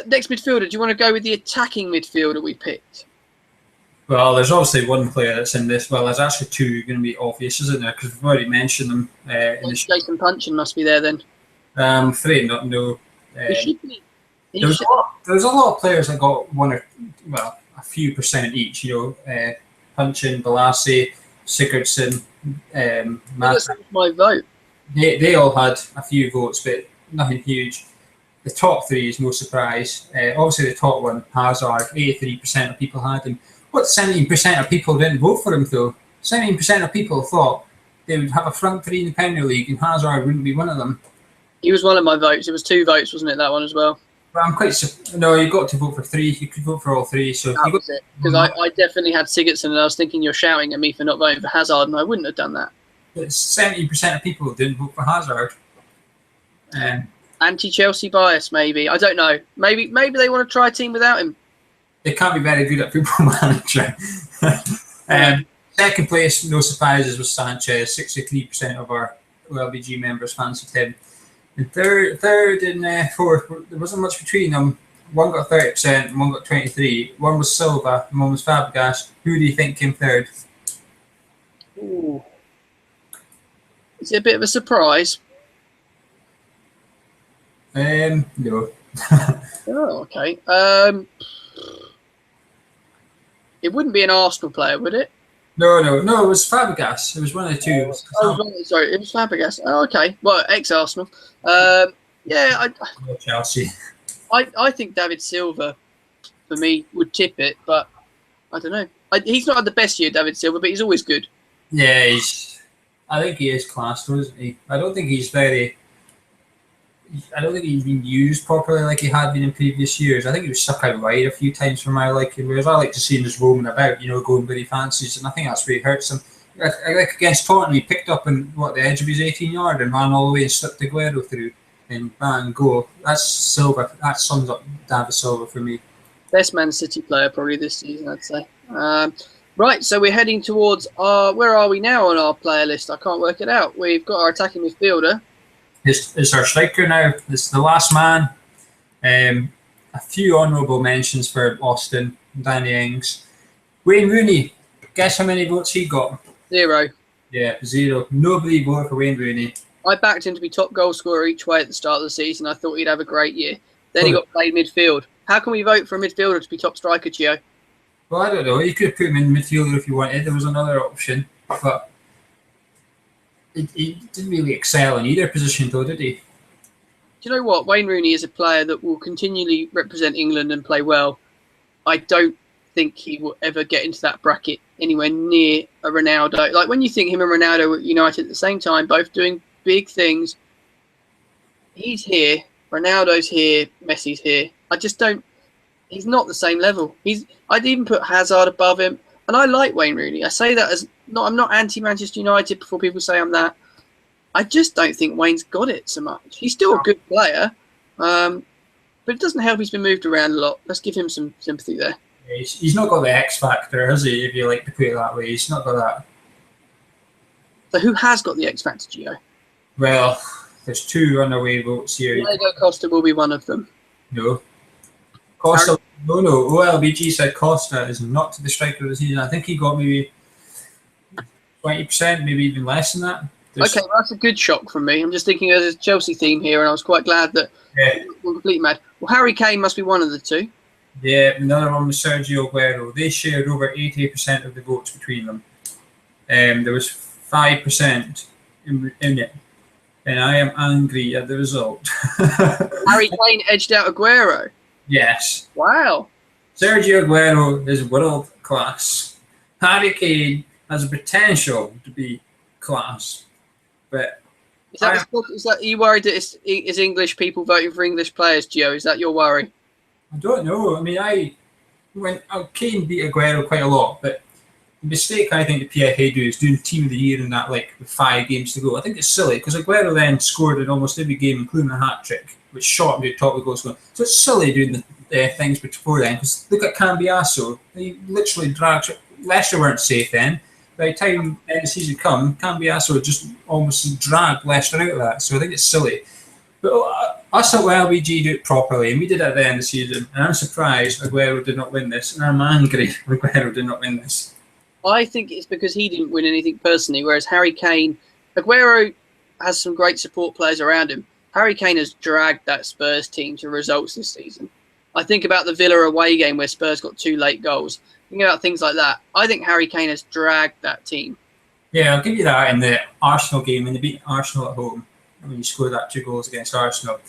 Next midfielder. Do you want to go with the attacking midfielder we picked? Well, there's obviously one player that's in this. Well, there's actually two going to be obvious, isn't there? Because we've already mentioned them. Jason Punchin must be there then. I'm afraid not. No. He should be. There's a lot of players that got a few percent each. Punchin, Balassi, Sigurdsson, That's my vote. They all had a few votes, but nothing huge. The top three is no surprise. Obviously, the top one, Hazard, 83% of people had him. What 17% of people didn't vote for him, though? 17% of people thought they would have a front three in the Premier League, and Hazard wouldn't be one of them. He was one of my votes. It was 2 votes, wasn't it, that one as well? But I'm quite... No, you got to vote for 3. You could vote for all 3. So that was it. Because I definitely had Sigurdsson, and I was thinking you're shouting at me for not voting for Hazard, and I wouldn't have done that. But 70% of people didn't vote for Hazard. Anti-Chelsea bias, maybe. I don't know. Maybe they want to try a team without him. They can't be very good at Football Manager. Second place, no surprises, was Sanchez. 63% of our OLBG members fancied him. And third and fourth, there wasn't much between them. One got 30% and one got 23%. One was Silva and one was Fabregas. Who do you think came third? Ooh. Is it a bit of a surprise? No. Oh, okay. It wouldn't be an Arsenal player, would it? No, it was Fabregas. It was one of the two. It was Fabregas. Oh, okay. Well, ex-Arsenal. Chelsea. I think David Silva, for me, would tip it, but I don't know. He's not had the best year, David Silva, but he's always good. Yeah, I think he is class, though, isn't he? I don't think he's been used properly like he had been in previous years. I think he was stuck out wide a few times for my liking, whereas I like to see him just roaming about, going where he fancies, and I think that's where he hurts him. Like against Tottenham, he picked up on the edge of his 18-yard and ran all the way and slipped Aguero through, and bang, goal. That's Silva. That sums up David Silva for me. Best Man City player probably this season, I'd say. Right, so we're heading towards where are we now on our player list? I can't work it out. We've got our attacking midfielder. It's our striker now. It's the last man. A few honourable mentions for Austin, Danny Ings. Wayne Rooney, guess how many votes he got? 0. Yeah, 0. Nobody voted for Wayne Rooney. I backed him to be top goal scorer each way at the start of the season. I thought he'd have a great year. Then he got played midfield. How can we vote for a midfielder to be top striker, Gio? Well, I don't know. You could have put him in midfielder if you wanted. There was another option, but he didn't really excel in either position, though, did he? Do you know what? Wayne Rooney is a player that will continually represent England and play well. I don't think he will ever get into that bracket anywhere near a Ronaldo. Like when you think him and Ronaldo were United at the same time, both doing big things. He's here, Ronaldo's here, Messi's here. I just don't. He's not the same level. I'd even put Hazard above him, and I like Wayne Rooney. I say that as I'm not anti-Manchester United before people say I'm that. I just don't think Wayne's got it so much. He's still a good player, but it doesn't help he's been moved around a lot. Let's give him some sympathy there. He's not got the X factor, has he? If you like to put it that way, he's not got that. So who has got the X factor, Gio? Well, there's 2 runaway votes here. Diego Costa will be one of them. No. Costa, no. OLBG said Costa is not the striker of the season. I think he got maybe 20%, maybe even less than that. Okay, well, that's a good shock from me. I'm just thinking there's a Chelsea theme here, and I was quite glad that we're completely mad. Well, Harry Kane must be one of the 2. Yeah, another one was Sergio Aguero. They shared over 80% of the votes between them. There was 5% in it, and I am angry at the result. Harry Kane edged out Aguero. Yes. Wow. Sergio Aguero is world class. Harry Kane has the potential to be class, but Is that are you worried that it's English people voting for English players, Gio? Is that your worry? I don't know. I mean, Kane beat Aguero quite a lot, but the mistake I think the PFA do is doing Team of the Year in that, like, with 5 games to go. I think it's silly because Aguero then scored in almost every game, including a hat trick, which shot him to the top of the goal scoring. So it's silly doing the things before then, because look at Cambiasso. He literally dragged. Leicester weren't safe then. By the time the end of the season come, Cambiasso just almost dragged Leicester out of that. So I think it's silly. But us at OLBG do it properly, and we did it at the end of the season. And I'm surprised Aguero did not win this, and I'm angry Aguero did not win this. I think it's because he didn't win anything personally, whereas Harry Kane, Aguero has some great support players around him. Harry Kane has dragged that Spurs team to results this season. I think about the Villa away game where Spurs got 2 late goals. Think about things like that. I think Harry Kane has dragged that team. Yeah, I'll give you that in the Arsenal game when they beat Arsenal at home. I mean, he scored that 2 goals against Arsenal.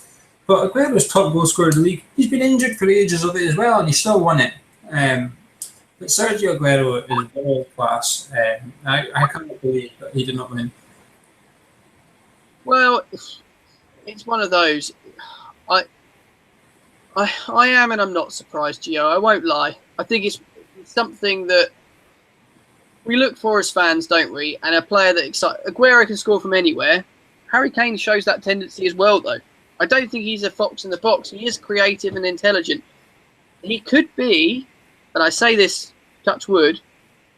But Aguero's top goal scorer in the league. He's been injured for ages of it as well, and he still won it. But Sergio Aguero is world class. I can't believe that he did not win. Well, it's one of those. I am, and I'm not surprised, Gio. I won't lie. I think it's something that we look for as fans, don't we? And a player that excites. Aguero can score from anywhere. Harry Kane shows that tendency as well, though. I don't think he's a fox in the box. He is creative and intelligent. He could be, and I say this, touch wood,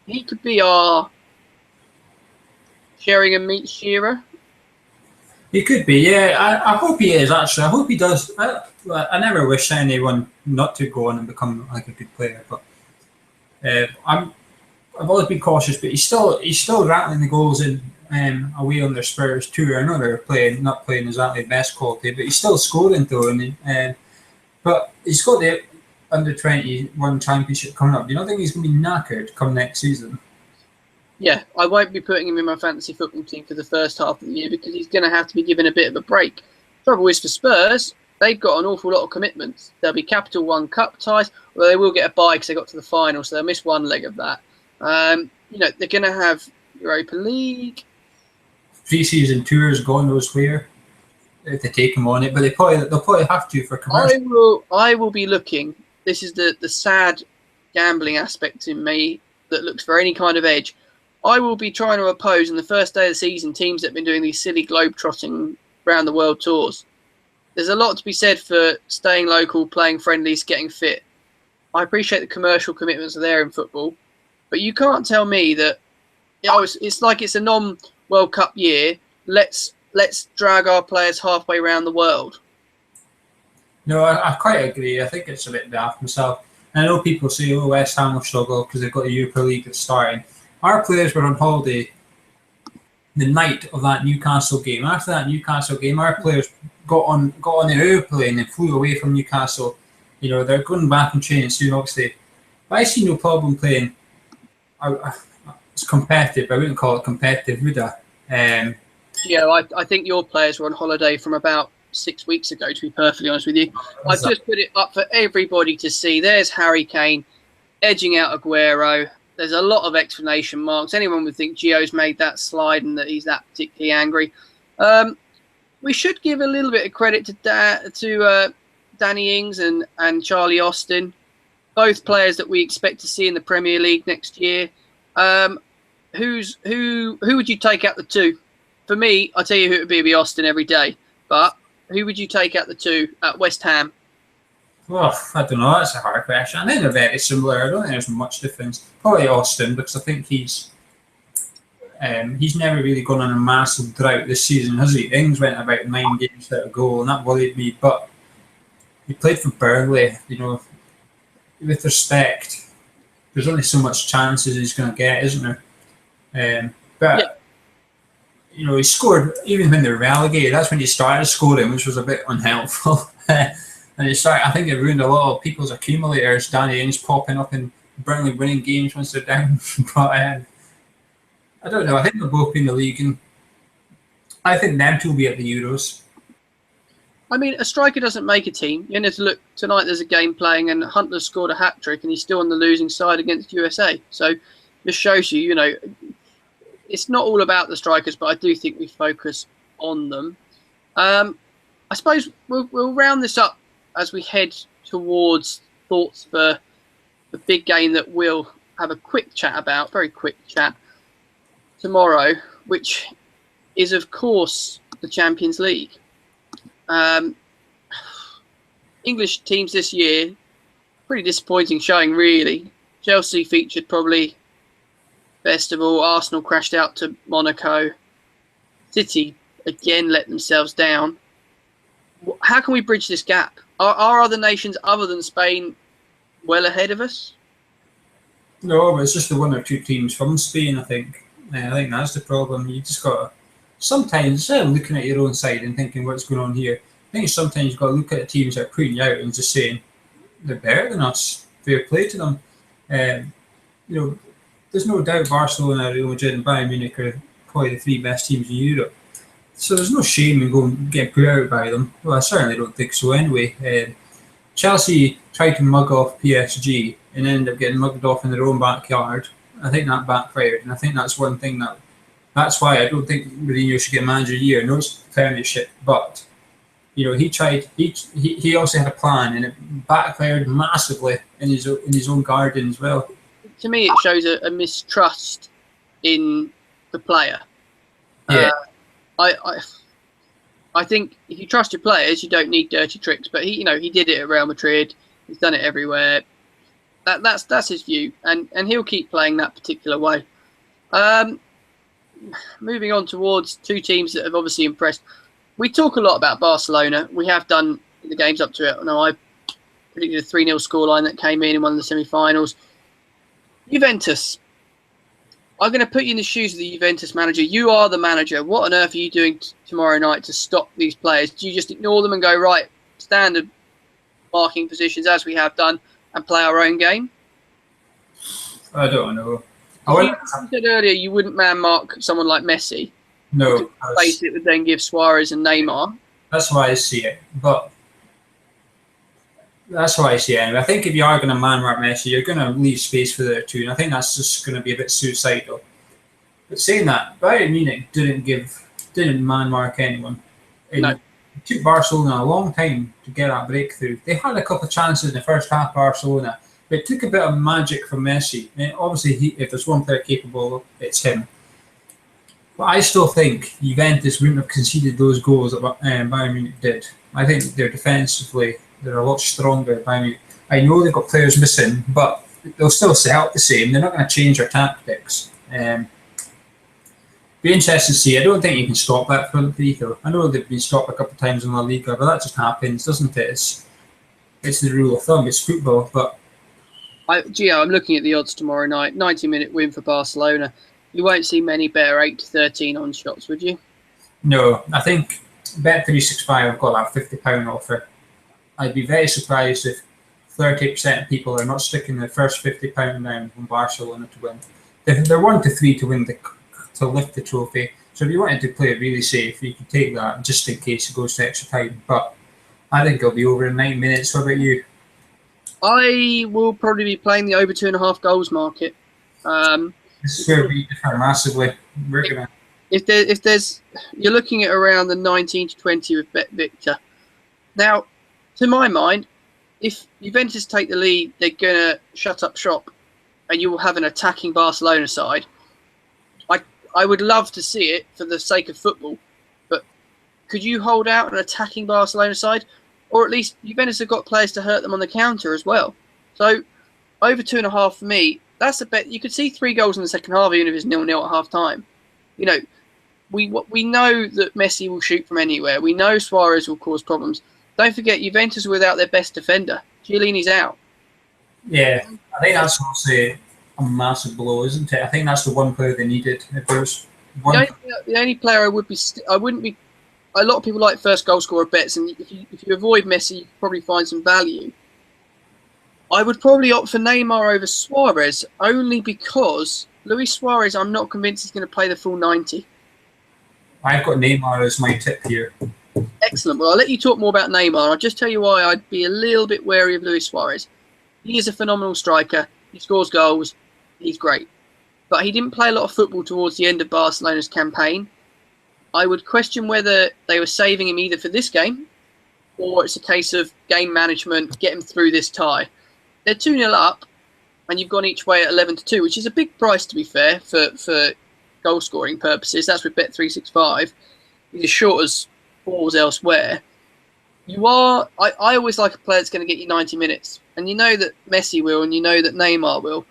he could be our Sheringham meets Shearer. He could be, yeah. I hope he is, actually. I hope he does. I never wish anyone not to go on and become like a good player, but I've always been cautious. But he's still rattling the goals in away on their Spurs too or another, not playing exactly the best quality, but he's still scoring though. But he's got the under-21 championship coming up. Do you not think he's going to be knackered come next season? Yeah, I won't be putting him in my fantasy football team for the first half of the year because he's going to have to be given a bit of a break. Trouble is for Spurs, they've got an awful lot of commitments. There'll be Capital One Cup ties, or they will get a bye because they got to the final, so they'll miss one leg of that. They're going to have Europa League. Pre-season tours, God knows where, if they take him on it, but they'll probably have to for commercial. I will be looking. This is the sad gambling aspect in me that looks for any kind of edge. I will be trying to oppose on the first day of the season teams that have been doing these silly globe-trotting around the world tours. There's a lot to be said for staying local, playing friendlies, getting fit. I appreciate the commercial commitments are there in football, but you can't tell me that it's like it's a non-World Cup year. Let's drag our players halfway around the world. No, I quite agree. I think it's a bit daft myself. And I know people say, West Ham will struggle because they've got the Europa League that's starting. Our players were on holiday the night of that Newcastle game. After that Newcastle game, our players got on the airplane and flew away from Newcastle. They're going back and training soon, obviously. But I see no problem playing. It's competitive. I wouldn't call it competitive, would I? I think your players were on holiday from about 6 weeks ago, to be perfectly honest with you. I've just put it up for everybody to see. There's Harry Kane edging out Aguero. There's a lot of explanation marks. Anyone would think Gio's made that slide and that he's that particularly angry. We should give a little bit of credit to Danny Ings and Charlie Austin, both players that we expect to see in the Premier League next year. Who would you take out the two? For me, I'll tell you who it would be Austin every day. But who would you take out the two at West Ham? Well, I don't know. That's a hard question. I think they're very similar. I don't think there's much difference. Probably Austin, because I think he's never really gone on a massive drought this season, has he? Ings went about 9 games without a goal, and that worried me. But he played for Burnley. With respect, there's only so much chances he's going to get, isn't there? He scored even when they were relegated. That's when he started scoring, which was a bit unhelpful. And I think it ruined a lot of people's accumulators. Danny Ings popping up and Burnley winning games once they're down. But I don't know. I think they'll both be in the league, and I think them two will be at the Euros. I mean, a striker doesn't make a team. You need to look tonight. There's a game playing, and Hunter scored a hat trick, and he's still on the losing side against USA. So, this shows you, it's not all about the strikers, but I do think we focus on them. I suppose we'll round this up as we head towards thoughts for the big game that we'll have a quick chat about, very quick chat tomorrow, which is, of course, the Champions League. English teams this year, pretty disappointing showing, really. Chelsea featured probably best of all. Arsenal crashed out to Monaco. City, again, let themselves down. How can we bridge this gap? Are other nations other than Spain well ahead of us? No, but it's just the one or two teams from Spain, I think. I think that's the problem. You just got to, sometimes, instead of looking at your own side and thinking what's going on here, I think sometimes you've got to look at the teams that are putting you out and just saying, they're better than us. Fair play to them. There's no doubt Barcelona, Real Madrid and Bayern Munich are probably the three best teams in Europe. So there's no shame in going and getting put out by them. Well, I certainly don't think so anyway. Chelsea tried to mug off PSG and ended up getting mugged off in their own backyard. I think that backfired, and I think that's one thing that's why I don't think Mourinho should get manager of the year. No, it's Premiership, but he tried. He also had a plan, and it backfired massively in his own garden as well. To me, it shows a mistrust in the player. Yeah. I think if you trust your players, you don't need dirty tricks. But he did it at Real Madrid. He's done it everywhere. That's his view, and he'll keep playing that particular way. Moving on towards two teams that have obviously impressed. We talk a lot about Barcelona. We have done the games up to it. I predicted a 3-0 scoreline that came in one of the semi-finals. Juventus. I'm going to put you in the shoes of the Juventus manager. You are the manager. What on earth are you doing tomorrow night to stop these players? Do you just ignore them and go, right, standard marking positions as we have done and play our own game? I don't know. You said earlier you wouldn't man mark someone like Messi. No. Place it would then give Suarez and Neymar. That's why I see it. But that's why I see it. I think if you are going to man mark Messi, you're going to leave space for the other two, and I think that's just going to be a bit suicidal. But saying that, Bayern Munich didn't man mark anyone. No. It took Barcelona a long time to get that breakthrough. They had a couple of chances in the first half, Barcelona, but it took a bit of magic from Messi. I mean, obviously, if there's one player capable, it's him. But I still think Juventus wouldn't have conceded those goals that Bayern Munich did. I think they're defensively, they're a lot stronger than Bayern Munich. I know they've got players missing, but they'll still set out the same. They're not going to change their tactics. Be interesting to see. I don't think you can stop that front three, though. I know they've been stopped a couple of times in La Liga, but that just happens, doesn't it? It's the rule of thumb. It's football. But I'm looking at the odds tomorrow night. 90-minute win for Barcelona. You won't see many better 8-13 on shots, would you? No, I think Bet365 have got that £50 offer. I'd be very surprised if 30% of people are not sticking the first £50 down from Barcelona to win. They're 1-3 to win to lift the trophy. So if you wanted to play it really safe, you could take that just in case it goes to extra time. But I think it'll be over in 9 minutes. What about you? I will probably be playing the over 2.5 goals market. This is where we differ massively. If there's, you're looking at around the 19 to 20 with Bet Victor. Now, to my mind, if Juventus take the lead, they're gonna shut up shop, and you will have an attacking Barcelona side. I would love to see it for the sake of football, but could you hold out an attacking Barcelona side, or at least Juventus have got players to hurt them on the counter as well? So over 2.5 for me. That's a bet. You could see 3 goals in the second half, even if it's 0-0 at half time. We know that Messi will shoot from anywhere. We know Suarez will cause problems. Don't forget, Juventus are without their best defender. Chiellini's out. Yeah, I think that's also a massive blow, isn't it? I think that's the one player they needed. If there's one, the only player I wouldn't be. A lot of people like first goal scorer bets, and if you avoid Messi, you could probably find some value. I would probably opt for Neymar over Suarez, only because Luis Suarez, I'm not convinced he's going to play the full 90. I've got Neymar as my tip here. Excellent. Well, I'll let you talk more about Neymar. I'll just tell you why I'd be a little bit wary of Luis Suarez. He is a phenomenal striker. He scores goals. He's great. But he didn't play a lot of football towards the end of Barcelona's campaign. I would question whether they were saving him either for this game or it's a case of game management, get him through this tie. They're 2-0 up, and you've gone each way at 11-2, which is a big price, to be fair, for goal-scoring purposes. That's with Bet365. He's as short as balls elsewhere. I always like a player that's going to get you 90 minutes, and you know that Messi will, and you know that Neymar will.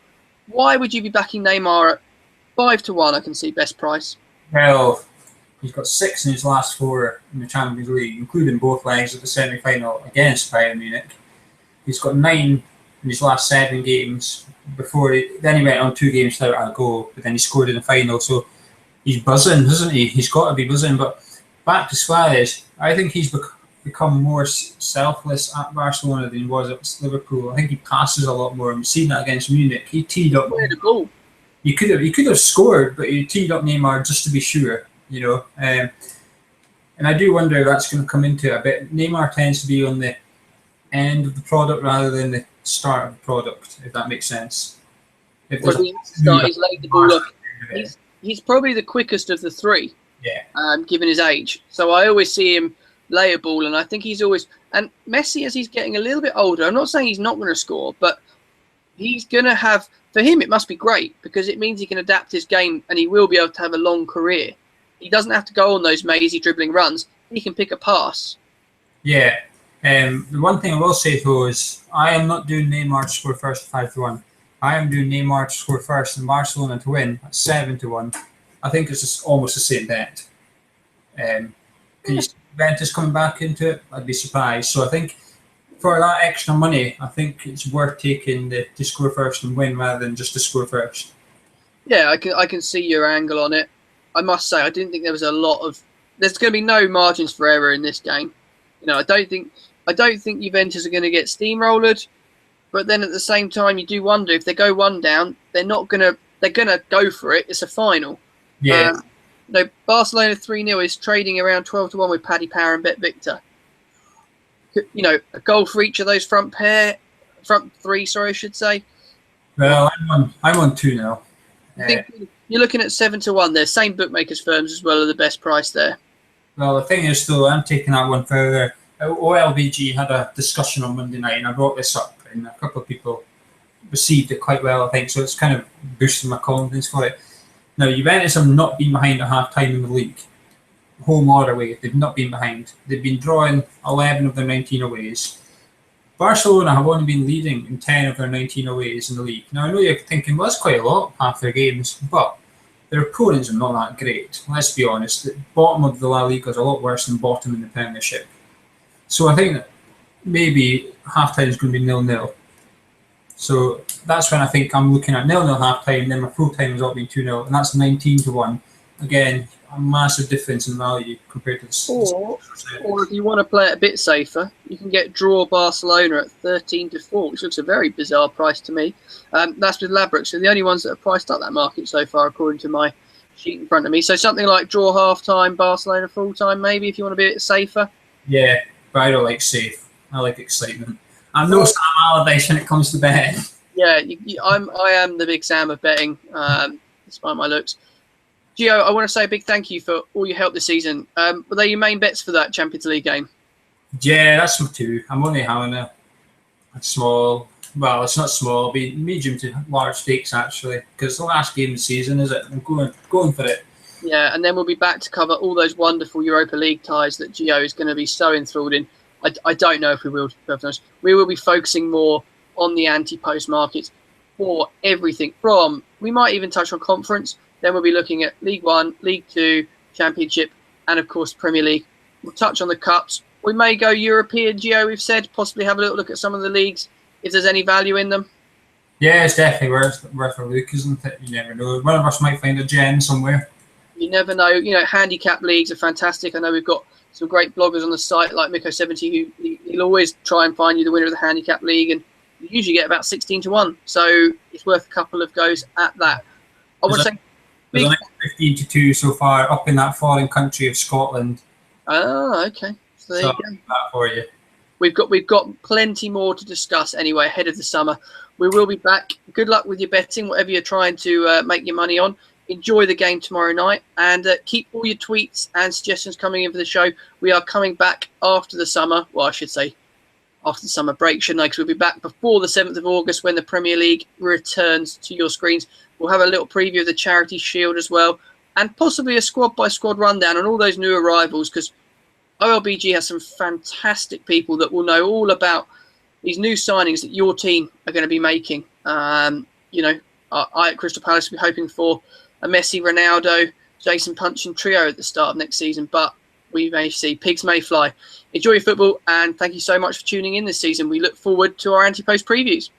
Why would you be backing Neymar at 5-1? I can see best price. Well, he's got 6 in his last 4 in the Champions League, including both legs of the semi-final against Bayern Munich. He's got 9 in his last 7 games. Then he went on 2 games without a goal, but then he scored in the final. So he's buzzing, isn't he? He's got to be buzzing. But back to Suarez, I think he's become more selfless at Barcelona than he was at Liverpool. I think he passes a lot more. We've seen that against Munich. He teed up. Where to go? He could have scored, but he teed up Neymar just to be sure. You know, and I do wonder if that's going to come into it a bit. Neymar tends to be on the end of the product rather than the start of the product, if that makes sense. He's laid the ball up. He's probably the quickest of the 3, given his age. So I always see him lay a ball, and I think he's always... And Messi, as he's getting a little bit older, I'm not saying he's not going to score, but he's going to have... For him, it must be great, because it means he can adapt his game, and he will be able to have a long career. He doesn't have to go on those mazy dribbling runs. He can pick a pass. Yeah. The one thing I will say, though, is I am not doing Neymar to score first at 5-1. I am doing Neymar to score first and Barcelona to win at 7-1. I think it's just almost the same bet. Can you see Juventus coming back into it? I'd be surprised. So I think for that extra money, I think it's worth taking to score first and win rather than just to score first. Yeah, I can see your angle on it. I must say, I didn't think there was a lot of... There's going to be no margins for error in this game. You know, I don't think Juventus are going to get steamrolled. But then at the same time, you do wonder if they go 1 down, they're going to go for it. It's a final. Yeah. Barcelona 3-0 is trading around 12-1 with Paddy Power and Bet Victor. You know, a goal for each of those front 3, sorry, I should say. Well, I'm on 2 now. You're looking at 7-1 there. Same bookmakers firms as well are the best price there. Well, the thing is, though, I'm taking that one further. OLBG had a discussion on Monday night, and I brought this up, and a couple of people received it quite well, I think. So it's kind of boosting my confidence for it. Now, Juventus have not been behind at half-time in the league. Home or away, they've not been behind. They've been drawing 11 of their 19 aways. Barcelona have only been leading in 10 of their 19 aways in the league. Now, I know you're thinking, well, that's quite a lot, half their games, but their opponents are not that great. Let's be honest. The bottom of the La Liga is a lot worse than bottom in the Premiership. So I think that maybe half-time is going to be 0-0. So that's when I think I'm looking at 0-0 half-time, then my full-time has all been 2-0, and that's 19-1. Again, a massive difference in value compared to this. Or if you want to play it a bit safer, you can get draw Barcelona at 13-4, which looks a very bizarre price to me. That's with Ladbrokes. So the only ones that have priced up that market so far, according to my sheet in front of me. So something like draw half-time, Barcelona full-time, maybe, if you want to be a bit safer. Yeah, but I don't like safe. I like excitement. I'm no Sam Allardyce when it comes to betting. Yeah, I am the big Sam of betting, despite my looks. Gio, I want to say a big thank you for all your help this season. Were they your main bets for that Champions League game? Yeah, that's my 2. I'm only having a small, well, it's not small, but medium to large stakes, actually, because the last game of the season, is it? I'm going for it. Yeah, and then we'll be back to cover all those wonderful Europa League ties that Gio is going to be so enthralled in. I don't know if we will, to be perfectly honest. We will be focusing more on the anti-post markets for everything from, we might even touch on conference, then we'll be looking at League 1, League 2, Championship, and of course Premier League. We'll touch on the cups. We may go European, Gio, we've said, possibly have a little look at some of the leagues, if there's any value in them. Yeah, it's definitely worth a look, isn't it? You never know. One of us might find a gem somewhere. You never know. You know, handicap leagues are fantastic. I know we've got some great bloggers on the site like Miko70 who he'll always try and find you the winner of the handicap league, and you usually get about 16-1. So it's worth a couple of goes at that. I want to say there's only 15-2 so far up in that foreign country of Scotland. Oh, okay. So there you go. That for you. We've got plenty more to discuss anyway ahead of the summer. We will be back. Good luck with your betting, whatever you're trying to make your money on. Enjoy the game tomorrow night, and keep all your tweets and suggestions coming in for the show. We are coming back after the summer. Well, I should say after the summer break, shouldn't I? Because we'll be back before the 7th of August when the Premier League returns to your screens. We'll have a little preview of the Charity Shield as well, and possibly a squad-by-squad rundown on all those new arrivals, because OLBG has some fantastic people that will know all about these new signings that your team are going to be making. You know, I at Crystal Palace will be hoping for a Messi, Ronaldo, Jason Punchin trio at the start of next season, but we may see. Pigs may fly. Enjoy your football, and thank you so much for tuning in this season. We look forward to our anti-post previews.